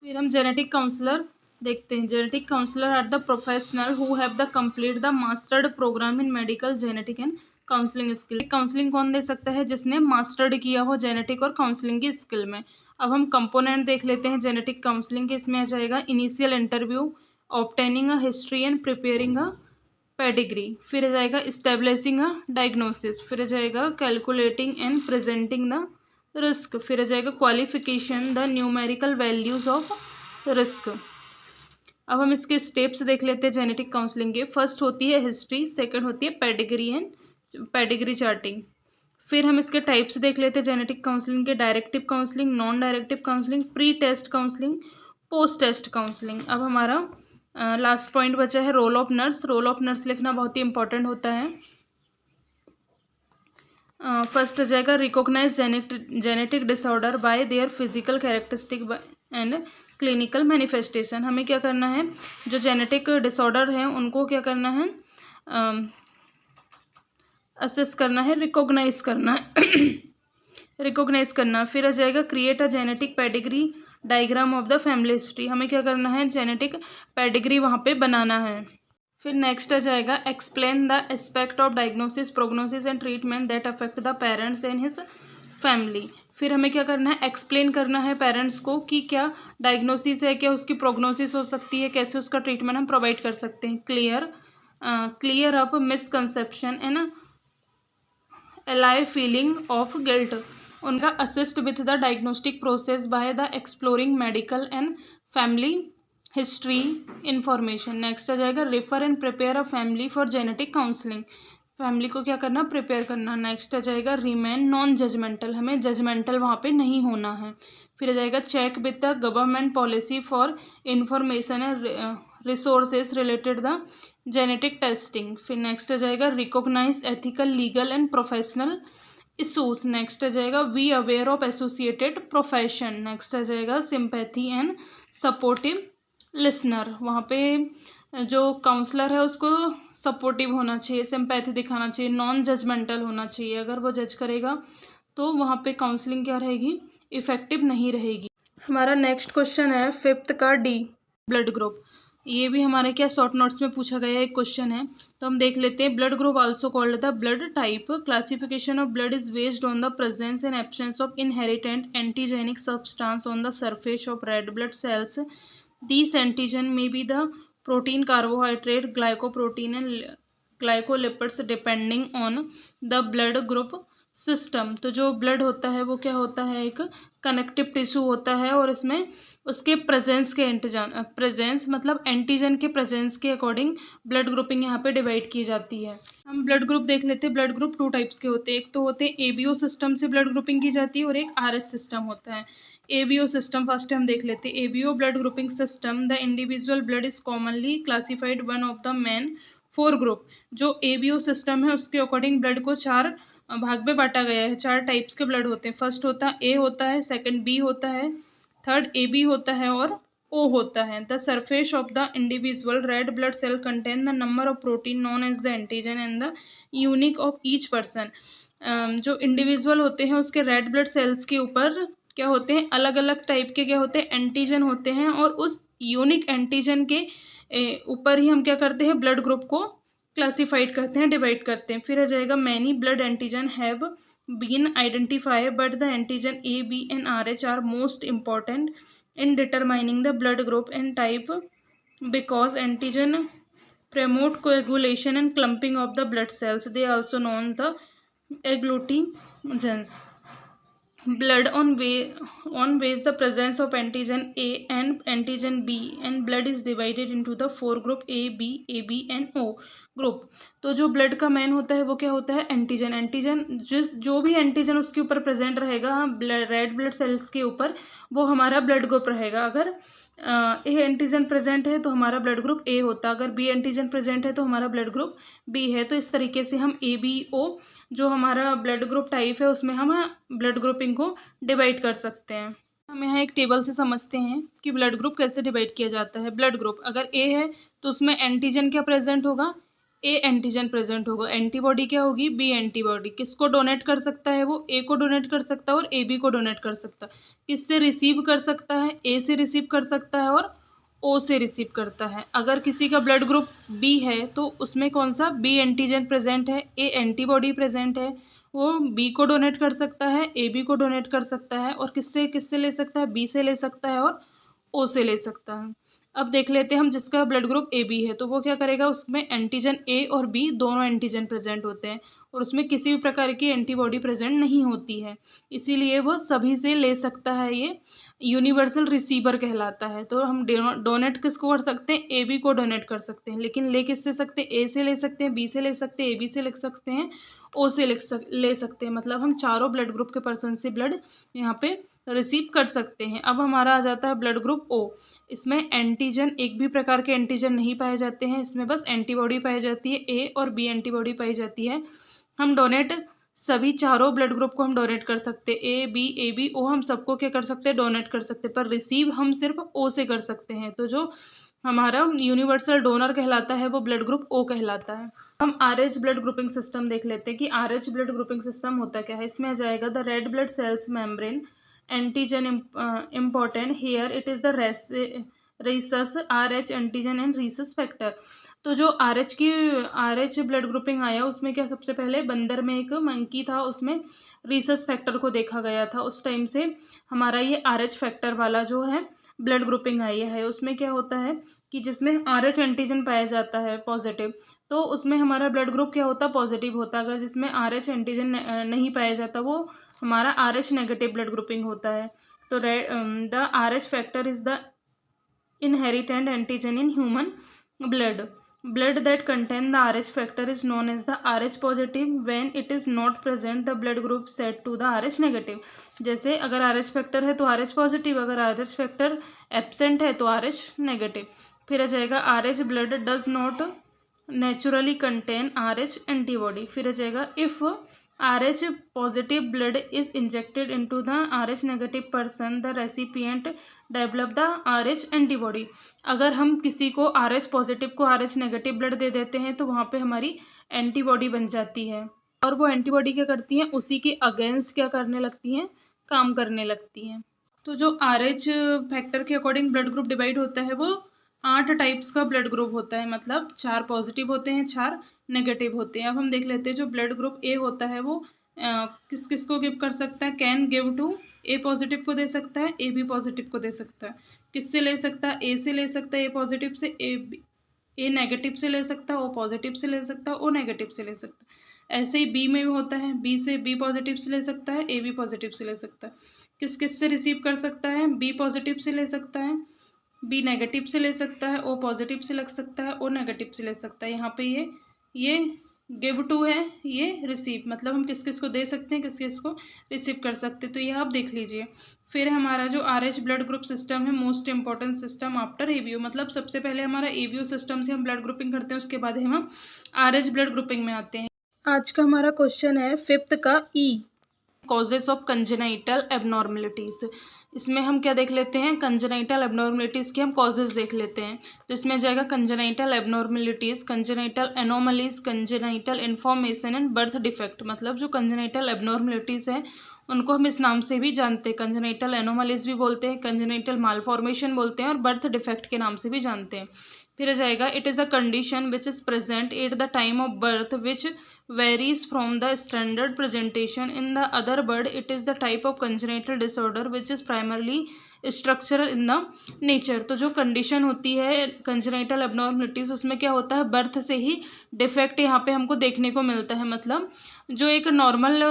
फिर हम जेनेटिक काउंसलर देखते हैं। Genetic counsellor are the professional who have the complete the mastered programme in medical genetic and counselling skill. Counselling कौन दे सकता है, जिसने mastered किया हो जेनेटिक और काउंसलिंग की स्किल में। अब हम कंपोनेंट देख लेते हैं जेनेटिक काउंसलिंग के। इसमें आ जाएगा initial interview, obtaining a history and preparing a pedigree. फिर आ जाएगा इस्टेब्लिशिंग अ डायग्नोसिस। फिर आ जाएगा calculating and presenting the risk. फिर आ जाएगा qualification the numerical values of risk. अब हम इसके स्टेप्स देख लेते हैं जेनेटिक काउंसलिंग के। फर्स्ट होती है हिस्ट्री, सेकंड होती है पेडिग्री एंड पेडिग्री चार्टिंग। फिर हम इसके टाइप्स देख लेते हैं जेनेटिक काउंसलिंग के। Directive counselling, non directive counselling, pre test counselling, post test counselling. अब हमारा लास्ट पॉइंट बचा है role of nurse. Role of nurse लिखना बहुत ही इंपॉर्टेंट होता है। फर्स्ट आ जाएगा recognise genetic disorder by their physical characteristic and clinical manifestation. हमें क्या करना है, जो जेनेटिक डिसऑर्डर हैं उनको क्या करना है, असेस करना है, रिकॉग्नाइज करना है रिकॉग्नाइज करना। फिर आ जाएगा create a genetic pedigree diagram of the family history. हमें क्या करना है, जेनेटिक पेडिग्री वहाँ पे बनाना है। फिर नेक्स्ट आ जाएगा explain the aspect of diagnosis, prognosis and treatment that affect the parents and his family. फिर हमें क्या करना है, एक्सप्लेन करना है पेरेंट्स को कि क्या डायग्नोसिस है, क्या उसकी प्रोग्नोसिस हो सकती है, कैसे उसका ट्रीटमेंट हम प्रोवाइड कर सकते हैं। Clear up misconception and allay feeling of guilt. उनका assist with the diagnostic process by the exploring medical and family history information. Next आ जाएगा refer and prepare a family for genetic counselling. Family को क्या करना, prepare करना। Next आ जाएगा remain non judgmental, हमें जजमेंटल वहाँ पे नहीं होना है। फिर आ जाएगा check with the government policy for information and resources related the genetic testing. फिर नेक्स्ट आ जाएगा recognise ethical, legal and professional issues. Next आ जाएगा we aware of associated profession. Next आ जाएगा सिंपैथी एंड सपोर्टिव लिसनर। वहाँ पे जो काउंसलर है उसको सपोर्टिव होना चाहिए, सिंपैथी दिखाना चाहिए, नॉन जजमेंटल होना चाहिए। अगर वो जज करेगा तो वहाँ पे काउंसलिंग क्या रहेगी, इफेक्टिव नहीं रहेगी। हमारा नेक्स्ट क्वेश्चन है फिफ्थ का डी, ब्लड ग्रुप। ये भी हमारे क्या शॉर्ट नोट्स में पूछा गया एक क्वेश्चन है, तो हम देख लेते हैं। Blood group also called the blood type. Classification of blood is based on the presence and absence of inherent antigenic substance on the surface of red blood cells. These antigen may be the protein, carbohydrate, glycoprotein and glycolipids depending on the blood group system। तो जो blood होता है वो क्या होता है, एक connective tissue होता है, और इसमें उसके प्रेजेंस के प्रेजेंस मतलब एंटीजन के प्रेजेंस के अकॉर्डिंग ब्लड ग्रुपिंग यहाँ पे डिवाइड की जाती है। हम ब्लड ग्रुप देख लेते हैं। ब्लड ग्रुप टू टाइप्स के होते हैं। एक तो होते हैं एबीओ सिस्टम से ब्लड ग्रुपिंग की जाती है, और एक आरएस सिस्टम होता है। एबीओ सिस्टम फर्स्ट हम देख लेते हैं। ABO blood grouping system, the individual blood is commonly classified one of the main four group. जो एबीओ सिस्टम है उसके अकॉर्डिंग ब्लड को चार भाग में बांटा गया है। चार टाइप्स के ब्लड होते हैं। फर्स्ट होता है ए होता है, सेकंड बी होता है, थर्ड ए बी होता है, और ओ होता है। The surface of the individual red blood cell contain the number of protein known as the antigen and the unique of each person. जो इंडिविजुअल होते हैं उसके रेड ब्लड सेल्स के ऊपर क्या होते हैं, अलग अलग टाइप के क्या होते हैं, एंटीजन होते हैं, और उस यूनिक एंटीजन के ऊपर ही हम क्या करते हैं, ब्लड ग्रुप को क्लासिफाइड करते हैं, डिवाइड करते हैं। फिर आ जाएगा many blood antigen have been identified but the antigen A B and R H are most important in determining the blood group and type because antigen promote coagulation and clumping of the blood cells. They also known the agglutinogens. Blood on weighs the presence of antigen A and antigen B and blood is divided into the four group A, B, AB and O group. तो जो blood का main होता है वो क्या होता है, antigen. Antigen जो भी एंटीजन उसके ऊपर प्रेजेंट रहेगा रेड ब्लड सेल्स के ऊपर, वो हमारा ब्लड ग्रुप रहेगा। अगर ए एंटीजन प्रेजेंट है तो हमारा ब्लड ग्रुप ए होता है, अगर बी एंटीजन प्रेजेंट है तो हमारा ब्लड ग्रुप बी है। तो इस तरीके से हम ए बी ओ जो हमारा ब्लड ग्रुप टाइप है उसमें हम ब्लड ग्रुपिंग को डिवाइड कर सकते हैं। हम यहाँ एक टेबल से समझते हैं कि ब्लड ग्रुप कैसे डिवाइड किया जाता है। ब्लड ग्रुप अगर ए है तो उसमें एंटीजन क्या प्रेजेंट होगा, ए एंटीजन प्रेजेंट होगा। एंटीबॉडी क्या होगी, बी एंटीबॉडी। किसको डोनेट कर सकता है वो, ए को डोनेट कर सकता है और ए बी को डोनेट कर सकता है। किससे रिसीव कर सकता है, ए से रिसीव कर सकता है और ओ से रिसीव करता है। अगर किसी का ब्लड ग्रुप बी है तो उसमें कौन सा, बी एंटीजन प्रेजेंट है, ए एंटीबॉडी प्रेजेंट है, वो बी को डोनेट कर सकता है, ए बी को डोनेट कर सकता है, और किससे किससे ले सकता है, बी से ले सकता है और ओ से ले सकता है। अब देख लेते हैं हम जिसका ब्लड ग्रुप ए बी है तो वो क्या करेगा, उसमें एंटीजन ए और बी दोनों एंटीजन प्रेजेंट होते हैं और उसमें किसी भी प्रकार की एंटीबॉडी प्रेजेंट नहीं होती है, इसीलिए वो सभी से ले सकता है। ये यूनिवर्सल रिसीवर कहलाता है। तो हम डोनेट किसको कर सकते हैं, ए बी को डोनेट कर सकते हैं, लेकिन ले किससे सकते हैं, ए से ले सकते हैं, बी से ले सकते हैं, ए बी से ले सकते हैं, ओ से ले सकते हैं। मतलब हम चारों ब्लड ग्रुप के पर्सन से ब्लड यहाँ पे रिसीव कर सकते हैं। अब हमारा आ जाता है ब्लड ग्रुप ओ। इसमें एंटीजन एक भी प्रकार के एंटीजन नहीं पाए जाते हैं, इसमें बस एंटीबॉडी पाई जाती है, ए और बी एंटीबॉडी पाई जाती है। हम डोनेट सभी चारों ब्लड ग्रुप को हम डोनेट कर सकते हैं, ए बी ओ हम सबको क्या कर सकते हैं, डोनेट कर सकते हैं, पर रिसीव हम सिर्फ ओ से कर सकते हैं। तो जो हमारा यूनिवर्सल डोनर कहलाता है वो ब्लड ग्रुप ओ कहलाता है। हम आरएच ब्लड ग्रुपिंग सिस्टम देख लेते हैं कि आरएच ब्लड ग्रुपिंग सिस्टम होता क्या है। इसमें आ जाएगा the red blood cells membrane antigen important here it is the rhesus RH antigen and Rhesus factor. तो जो आरएच ब्लड ग्रुपिंग आया उसमें क्या, सबसे पहले बंदर में एक मंकी था, उसमें रीसस फैक्टर को देखा गया था। उस टाइम से हमारा ये आरएच फैक्टर वाला जो है ब्लड ग्रुपिंग आई है। उसमें क्या होता है कि जिसमें आरएच एंटीजन पाया जाता है पॉजिटिव, तो उसमें हमारा ब्लड ग्रुप क्या होता, पॉजिटिव होता। अगर जिसमें आरएच एंटीजन नहीं पाया जाता वो हमारा आरएच नेगेटिव ब्लड ग्रुपिंग होता है। तो the RH factor is the inherited antigen in human blood that contain the Rh factor is known as the Rh positive. When it is not present the blood group set to the Rh negative. जैसे अगर Rh factor है तो Rh positive, अगर Rh factor absent है तो Rh negative. फिर आ जाएगा Rh blood does not naturally contain Rh antibody. फिर आ जाएगा if Rh positive blood is injected into the Rh negative person the recipient develop the Rh antibody। अगर हम किसी को Rh पॉजिटिव को Rh नेगेटिव ब्लड दे देते हैं तो वहाँ पे हमारी एंटीबॉडी बन जाती है, और वो एंटीबॉडी क्या करती हैं, उसी के अगेंस्ट क्या करने लगती हैं, काम करने लगती हैं। तो जो Rh फैक्टर के अकॉर्डिंग ब्लड ग्रुप डिवाइड होता है वो 8 टाइप्स का ब्लड ग्रुप होता है, मतलब 4 पॉजिटिव होते हैं, 4 नेगेटिव होते हैं। अब हम देख लेते हैं जो ब्लड ग्रुप ए होता है वो किस किस को गिव कर सकता है, can give to A positive को दे सकता है, ए बी पॉजिटिव को दे सकता है। किससे ले सकता है, ए से ले सकता है, ए पॉजिटिव से, ए नेगेटिव से ले सकता है, ओ पॉजिटिव से ले सकता है, ओ नेगेटिव से ले सकता है। ऐसे ही बी में भी होता है, बी से बी पॉजिटिव से ले सकता है, ए बी पॉजिटिव से ले सकता है। किस किस से रिसीव कर सकता है, बी पॉजिटिव से ले सकता है, बी नेगेटिव से ले सकता है, ओ पॉजिटिव से लग सकता है, ओ नेगेटिव से ले सकता है। यहाँ पे ये गिव टू है, ये रिसीव, मतलब हम किस किस को दे सकते हैं, किस किस को रिसीव कर सकते हैं। तो ये आप देख लीजिए। फिर हमारा जो आरएच ब्लड ग्रुप सिस्टम है most important system after ABO, मतलब सबसे पहले हमारा एबीओ सिस्टम से हम ब्लड ग्रुपिंग करते हैं, उसके बाद हम आरएच ब्लड ग्रुपिंग में आते हैं। आज का हमारा क्वेश्चन है 5th का E. Causes of congenital abnormalities. इसमें हम क्या देख लेते हैं, कंजेनाइटल एबनॉर्मलिटीज़ के हम कॉजेज देख लेते हैं। तो इसमें आ जाएगा congenital abnormalities, congenital anomalies, congenital information and birth defect. मतलब जो कंजेनाइटल एबनॉर्मलिटीज़ है उनको हम इस नाम से भी जानते हैं, कंजेनाइटल एनोमलीज भी बोलते हैं, कंजेनाइटल मालफॉर्मेशन बोलते हैं और बर्थ डिफेक्ट के नाम से भी जानते हैं। फिर आ जाएगा it is a condition which is present at the time of birth which varies from the standard presentation in the other bird. It is the type of congenital disorder which is primarily structural in the nature। तो जो condition होती है congenital abnormalities उसमें क्या होता है, birth से ही defect यहाँ पे हमको देखने को मिलता है। मतलब जो एक नॉर्मल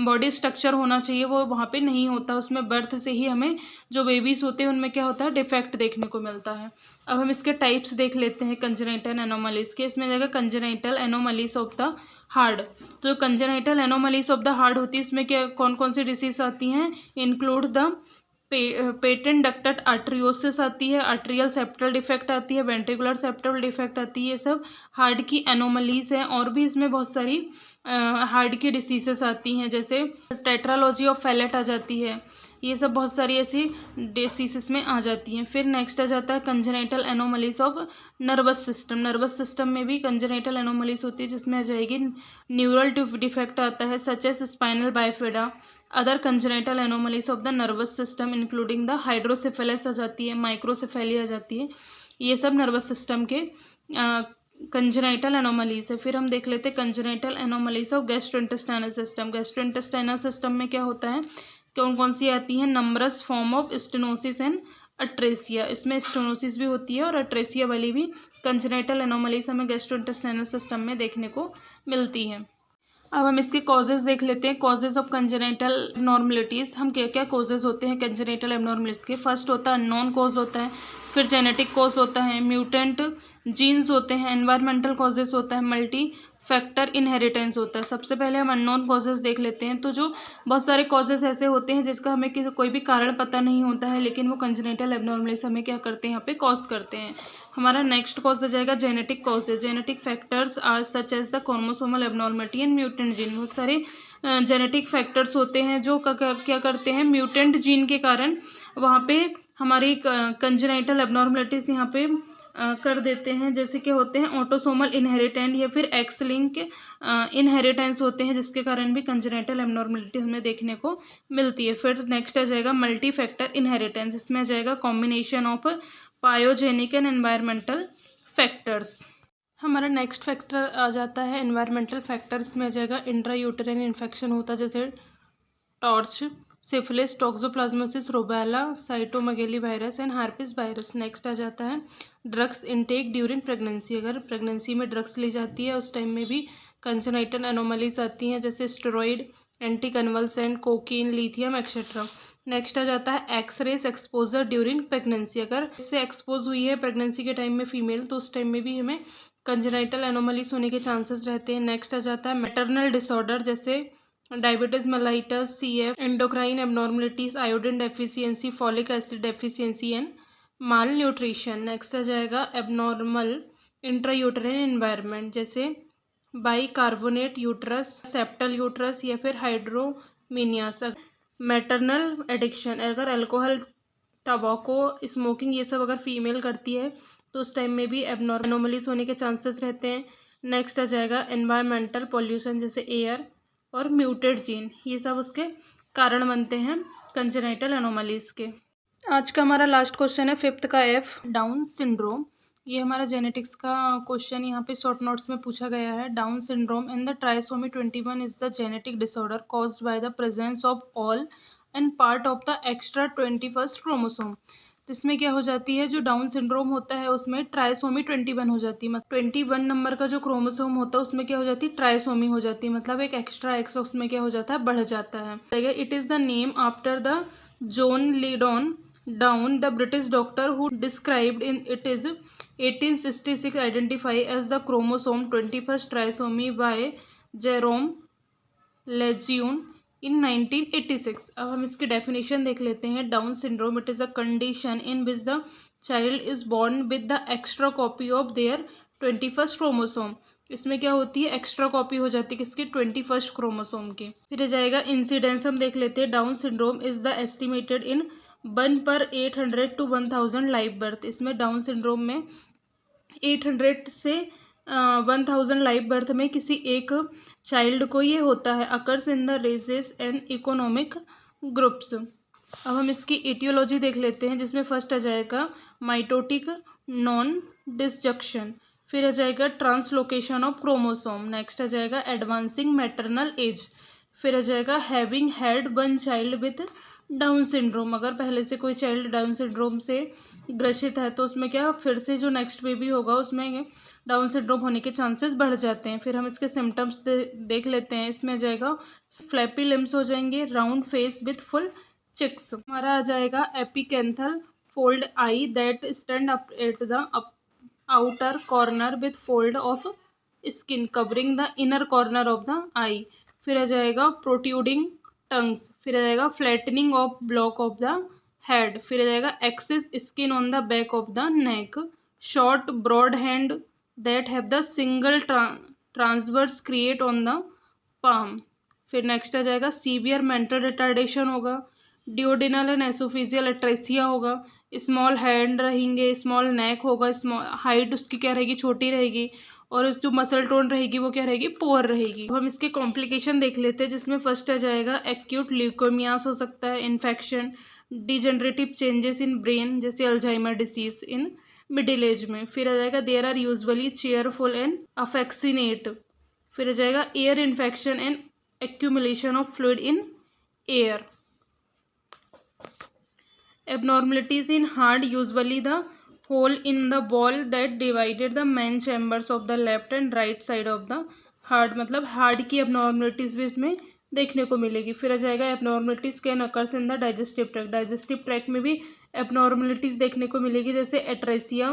बॉडी स्ट्रक्चर होना चाहिए वो वहाँ पे नहीं होता, उसमें बर्थ से ही हमें जो बेबीज़ होते हैं उनमें क्या होता है, डिफेक्ट देखने को मिलता है। अब हम इसके टाइप्स देख लेते हैं कंजेनाइटल एनोमलीज़ के। इसमें जाएगा congenital anomalies of the heart. तो congenital anomalies of the heart होती है, इसमें क्या कौन कौन सी डिसीज आती हैं, इंक्लूड द पेटेंट डक्टट आर्ट्रियोसिस आती है, आर्ट्रियल सेप्टल डिफेक्ट आती है, वेंट्रिकुलर सेप्टल डिफेक्ट आती है। ये सब हार्ट की एनोमलीज हैं। और भी इसमें बहुत सारी हार्ट की डिसीजेस आती हैं, जैसे टेट्रालॉजी ऑफ फैलेट आ जाती है। ये सब बहुत सारी ऐसी डिसीजेस में आ जाती हैं। फिर नेक्स्ट आ जाता है congenital anomalies of nervous system. Nervous system में भी कंजेनाइटल एनोमलीज होती है, जिसमें आ जाएगी न्यूरल डिफेक्ट आता है such as spinal bifida. Other congenital anomalies of the nervous system including the hydrocephalus आ जाती है, माइक्रोसेफेली आ जाती है। ये सब नर्वस सिस्टम के कंजेनाइटल एनोमलीज है। फिर हम देख लेते हैं congenital anomalies of gastrointestinal system. Gastrointestinal system में क्या होता है, कौन कौन सी आती हैं, numbers form of stenosis and atresia. इसमें स्टेनोसिस भी होती है और अट्रेसिया वाली भी कंजेनाइटल एनोमलीज हमें गैस्ट्रोइंटेस्टाइनल सिस्टम में देखने को मिलती हैं। अब हम इसके कॉजेज देख लेते हैं, कॉजेज ऑफ कंजेनाइटल एबनॉर्मलिटीज़। हम क्या क्या कॉजेज होते हैं कंजेनाइटल एबनॉर्मलिटीज़ के। फर्स्ट होता है अननोन कॉज होता है, फिर जेनेटिक कॉज होता है, म्यूटेंट जीन्स होते हैं, एनवायरमेंटल कॉजेज होता है, मल्टी फैक्टर इनहेरिटेंस होता है। सबसे पहले हम अननोन कॉजेज देख लेते हैं। तो जो बहुत सारे कॉजेज ऐसे होते हैं जिसका हमें कोई भी कारण पता नहीं होता है, लेकिन वो कंजेनाइटल एबनॉर्मलिटीज़ हमें क्या करते हैं, यहाँ पे कॉज करते हैं। हमारा नेक्स्ट कॉज हो जाएगा genetic causes. Genetic factors are such as the chromosomal abnormality and mutant gene. बहुत सारे जेनेटिक फैक्टर्स होते हैं जो क्या करते हैं, म्यूटेंट जीन के कारण वहाँ पे हमारी कंजेनाइटल एबनॉर्मलिटीज़ यहाँ पे कर देते हैं। जैसे कि होते हैं ऑटोसोमल इनहेरिटेंट या फिर एक्स लिंक इनहेरिटेंस होते हैं, जिसके कारण भी कंजेनाइटल एबनॉर्मलिटी हमें देखने को मिलती है। फिर नेक्स्ट आ जाएगा मल्टी फैक्टर इनहेरिटेंस। इसमें आ जाएगा combination of pyogenic and environmental factors. हमारा नेक्स्ट फैक्टर आ जाता है एनवायरमेंटल फैक्टर्स में आ जाएगा इंट्रा यूटेराइन इन्फेक्शन होता है, जैसे TORCH, syphilis, toxoplasmosis, rubella, cytomegaly virus and herpes virus. Next आ जाता है ड्रग्स इनटेक ड्यूरिंग प्रेगनेंसी। अगर प्रेगनेंसी में ड्रग्स ली जाती है उस टाइम में भी कंजेनाइटल एनोमलीज आती हैं, जैसे steroid, anti convulsant, cocaine, lithium etcetera. Next आ जाता है एक्सरेस एक्सपोजर ड्यूरिंग प्रेगनेंसी। अगर इससे एक्सपोज हुई है प्रेगनेंसी के टाइम में फीमेल, तो उस टाइम में भी हमें कंजेनाइटल एनोमलीज होने के चांसेस रहते हैं। नेक्स्ट आ जाता है मैटरनल डिसऑर्डर, जैसे diabetes mellitus, CF, endocrine abnormalities, iodine deficiency, folic acid deficiency and malnutrition. Next आ जाएगा एबनॉर्मल इंट्रायूटेराइन एनवायरनमेंट, जैसे बाइकार्बोनेट यूट्रस, सेप्टल यूट्रस या फिर हाइड्रोमिनियास। मैटरनल एडिक्शन, अगर अल्कोहल, टबाको, स्मोकिंग ये सब अगर फीमेल करती है तो उस टाइम में भी एबनॉर्मलीज होने के चांसेस रहते हैं। नेक्स्ट आ जाएगा एनवायरमेंटल पॉल्यूशन, जैसे एयर और म्यूटेड जीन, ये सब उसके कारण बनते हैं कंजेनाइटल एनोमलीज के। आज का हमारा लास्ट क्वेश्चन है 5th का F, डाउन सिंड्रोम। ये हमारा जेनेटिक्स का क्वेश्चन यहाँ पे शॉर्ट नोट्स में पूछा गया है। Down syndrome in the trisomy 21 is the genetic disorder caused by the presence of all and part of the extra 21st chromosome. तो इसमें क्या हो जाती है, जो डाउन सिंड्रोम होता है उसमें ट्राइसोमी 21 हो जाती है। मतलब 21 नंबर का जो क्रोमोसोम होता है उसमें क्या हो जाती है, ट्राइसोमी हो जाती है। मतलब एक एक्स्ट्रा एक्स उसमें क्या हो जाता है, बढ़ जाता है। It is the name after the John Langdon Down, the British doctor who described in it is 1866 identify as the chromosome 21st trisomy by Jerome Lejeune in 1986। अब हम इसकी डेफिनेशन देख लेते हैं। Down syndrome, it is a condition in which the child is born with the extra copy of their 21st chromosome. इसमें क्या होती है, एक्स्ट्रा कॉपी हो जाती है किसकी, 21st क्रोमोसोम की। फिर आ जाएगा इंसिडेंस, हम देख लेते हैं। Down syndrome is the estimated in 1/800 to 1000 live birth. इसमें डाउन सिंड्रोम में 800 से 1000 लाइव बर्थ में किसी एक चाइल्ड को ये होता है। Occurs in the races and economic groups. अब हम इसकी एटियोलॉजी देख लेते हैं, जिसमें फर्स्ट आ जाएगा माइटोटिक नॉन डिसजंक्शन, फिर आ जाएगा ट्रांसलोकेशन ऑफ क्रोमोसोम, नेक्स्ट आ जाएगा एडवांसिंग मैटरनल एज, फिर आ जाएगा having had one child with down syndrome. अगर पहले से कोई चाइल्ड डाउन सिंड्रोम से ग्रसित है तो उसमें क्या, फिर से जो नेक्स्ट बेबी होगा उसमें डाउन सिंड्रोम होने के चांसेस बढ़ जाते हैं। फिर हम इसके सिम्टम्स देख लेते हैं। इसमें आ जाएगा फ्लैपी लिम्स हो जाएंगे, round face with full cheeks. हमारा आ जाएगा epicanthal fold eye that stand up at the outer corner with fold of skin covering the inner corner of the eye. फिर आ जाएगा प्रोट्यूडिंग टंग्स, फिर आ जाएगा flattening of block of the head, फिर आ जाएगा excess skin on the back of the neck, short broad hand that have the single transverse crease on the palm. फिर नेक्स्ट आ जाएगा सीवियर मेंटल रिटार्डेशन होगा, डिओडिनल एंड एसोफेजियल एट्रेसिया होगा, small hand रहेंगे, small नेक होगा, small height उसकी क्या रहेगी, छोटी रहेगी, और उस जो मसल टोन रहेगी वो क्या रहेगी, पुअर रहेगी। अब हम इसके कॉम्प्लिकेशन देख लेते हैं, जिसमें फर्स्ट आ जाएगा एक्यूट ल्यूकेमियास हो सकता है, infection, degenerative changes in brain जैसे Alzheimer disease in middle age में। फिर आ जाएगा there are usually cheerful and affectionate, फिर आ जाएगा air infection and accumulation of fluid in air. Abnormalities in heart, usually the hole in the wall that divided the main chambers of the left and right side of the heart, मतलब heart की abnormalities भी इसमें देखने को मिलेगी। फिर आ जाएगा abnormalities can occurs in the digestive tract, digestive tract में भी abnormalities देखने को मिलेगी, जैसे एट्रेसिया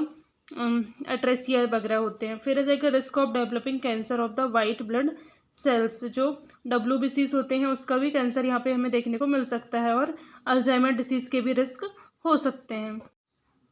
वगैरह होते हैं। फिर आ जाएगा risk of developing cancer of the white blood cells, जो WBCs होते हैं उसका भी कैंसर यहाँ पे हमें देखने को मिल सकता है, और अल्जाइमर डिसीज़ के भी रिस्क हो सकते हैं।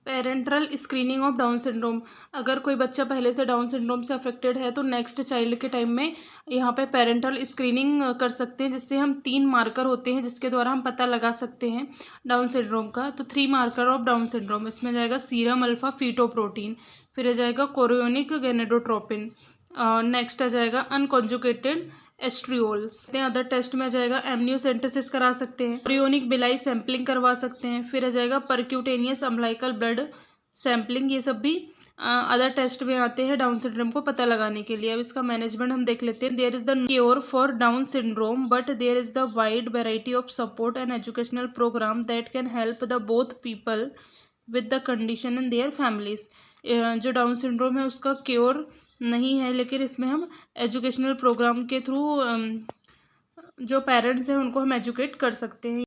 Parental screening of down syndrome, अगर कोई बच्चा पहले से डाउन सिंड्रोम से अफेक्टेड है तो नेक्स्ट चाइल्ड के टाइम में यहाँ पे पेरेंटल स्क्रीनिंग कर सकते हैं, जिससे हम 3 मार्कर होते हैं जिसके द्वारा हम पता लगा सकते हैं डाउन सिंड्रोम का। तो 3 मार्कर ऑफ डाउन सिंड्रोम, इसमें जाएगा सीरम अल्फा फीटोप्रोटीन, फिर आ जाएगा कोरियोनिक गेनेडोट्रोपिन, नेक्स्ट आ जाएगा अनकॉन्जुगेटेड एस्ट्रियोल्स। अदर टेस्ट में आ जाएगा एमनियोसेंटेसिस करा सकते हैं, कोरियोनिक बिलाई सैम्पलिंग करवा सकते हैं, फिर आ जाएगा परक्यूटेनियस अम्लाइकल ब्लड सैम्पलिंग, ये सब भी अदर टेस्ट में आते हैं डाउन सिंड्रोम को पता लगाने के लिए। अब इसका मैनेजमेंट हम देख लेते हैं। There is the cure for Down syndrome but there is the wide variety of support and educational programme that can help the both people with the condition and their families. जो Down syndrome है उसका cure नहीं है, लेकिन इसमें हम educational programme के through जो पेरेंट्स हैं उनको हम एजुकेट कर सकते हैं।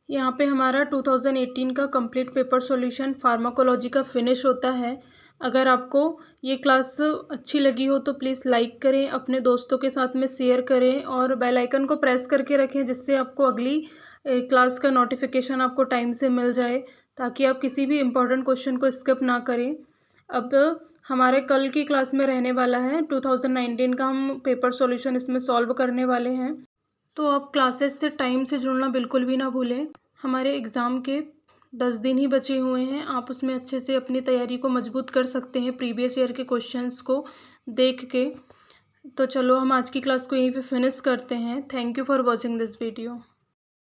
यहाँ पे हमारा 2018 का कंप्लीट पेपर सॉल्यूशन फार्माकोलॉजी का फिनिश होता है। अगर आपको ये क्लास अच्छी लगी हो तो प्लीज़ लाइक करें, अपने दोस्तों के साथ में शेयर करें और बेल आइकन को प्रेस करके रखें, जिससे आपको अगली क्लास का नोटिफिकेशन आपको टाइम से मिल जाए, ताकि आप किसी भी इम्पोर्टेंट क्वेश्चन को स्किप ना करें। अब हमारे कल की क्लास में रहने वाला है 2019 का हम पेपर सॉल्यूशन इसमें सॉल्व करने वाले हैं, तो आप क्लासेस से टाइम से जुड़ना बिल्कुल भी ना भूलें। हमारे एग्ज़ाम के 10 दिन ही बचे हुए हैं, आप उसमें अच्छे से अपनी तैयारी को मजबूत कर सकते हैं प्रीवियस ईयर के क्वेश्चंस को देख के। तो चलो हम आज की क्लास को यहीं पे फिनिश करते हैं। Thank you for watching this video.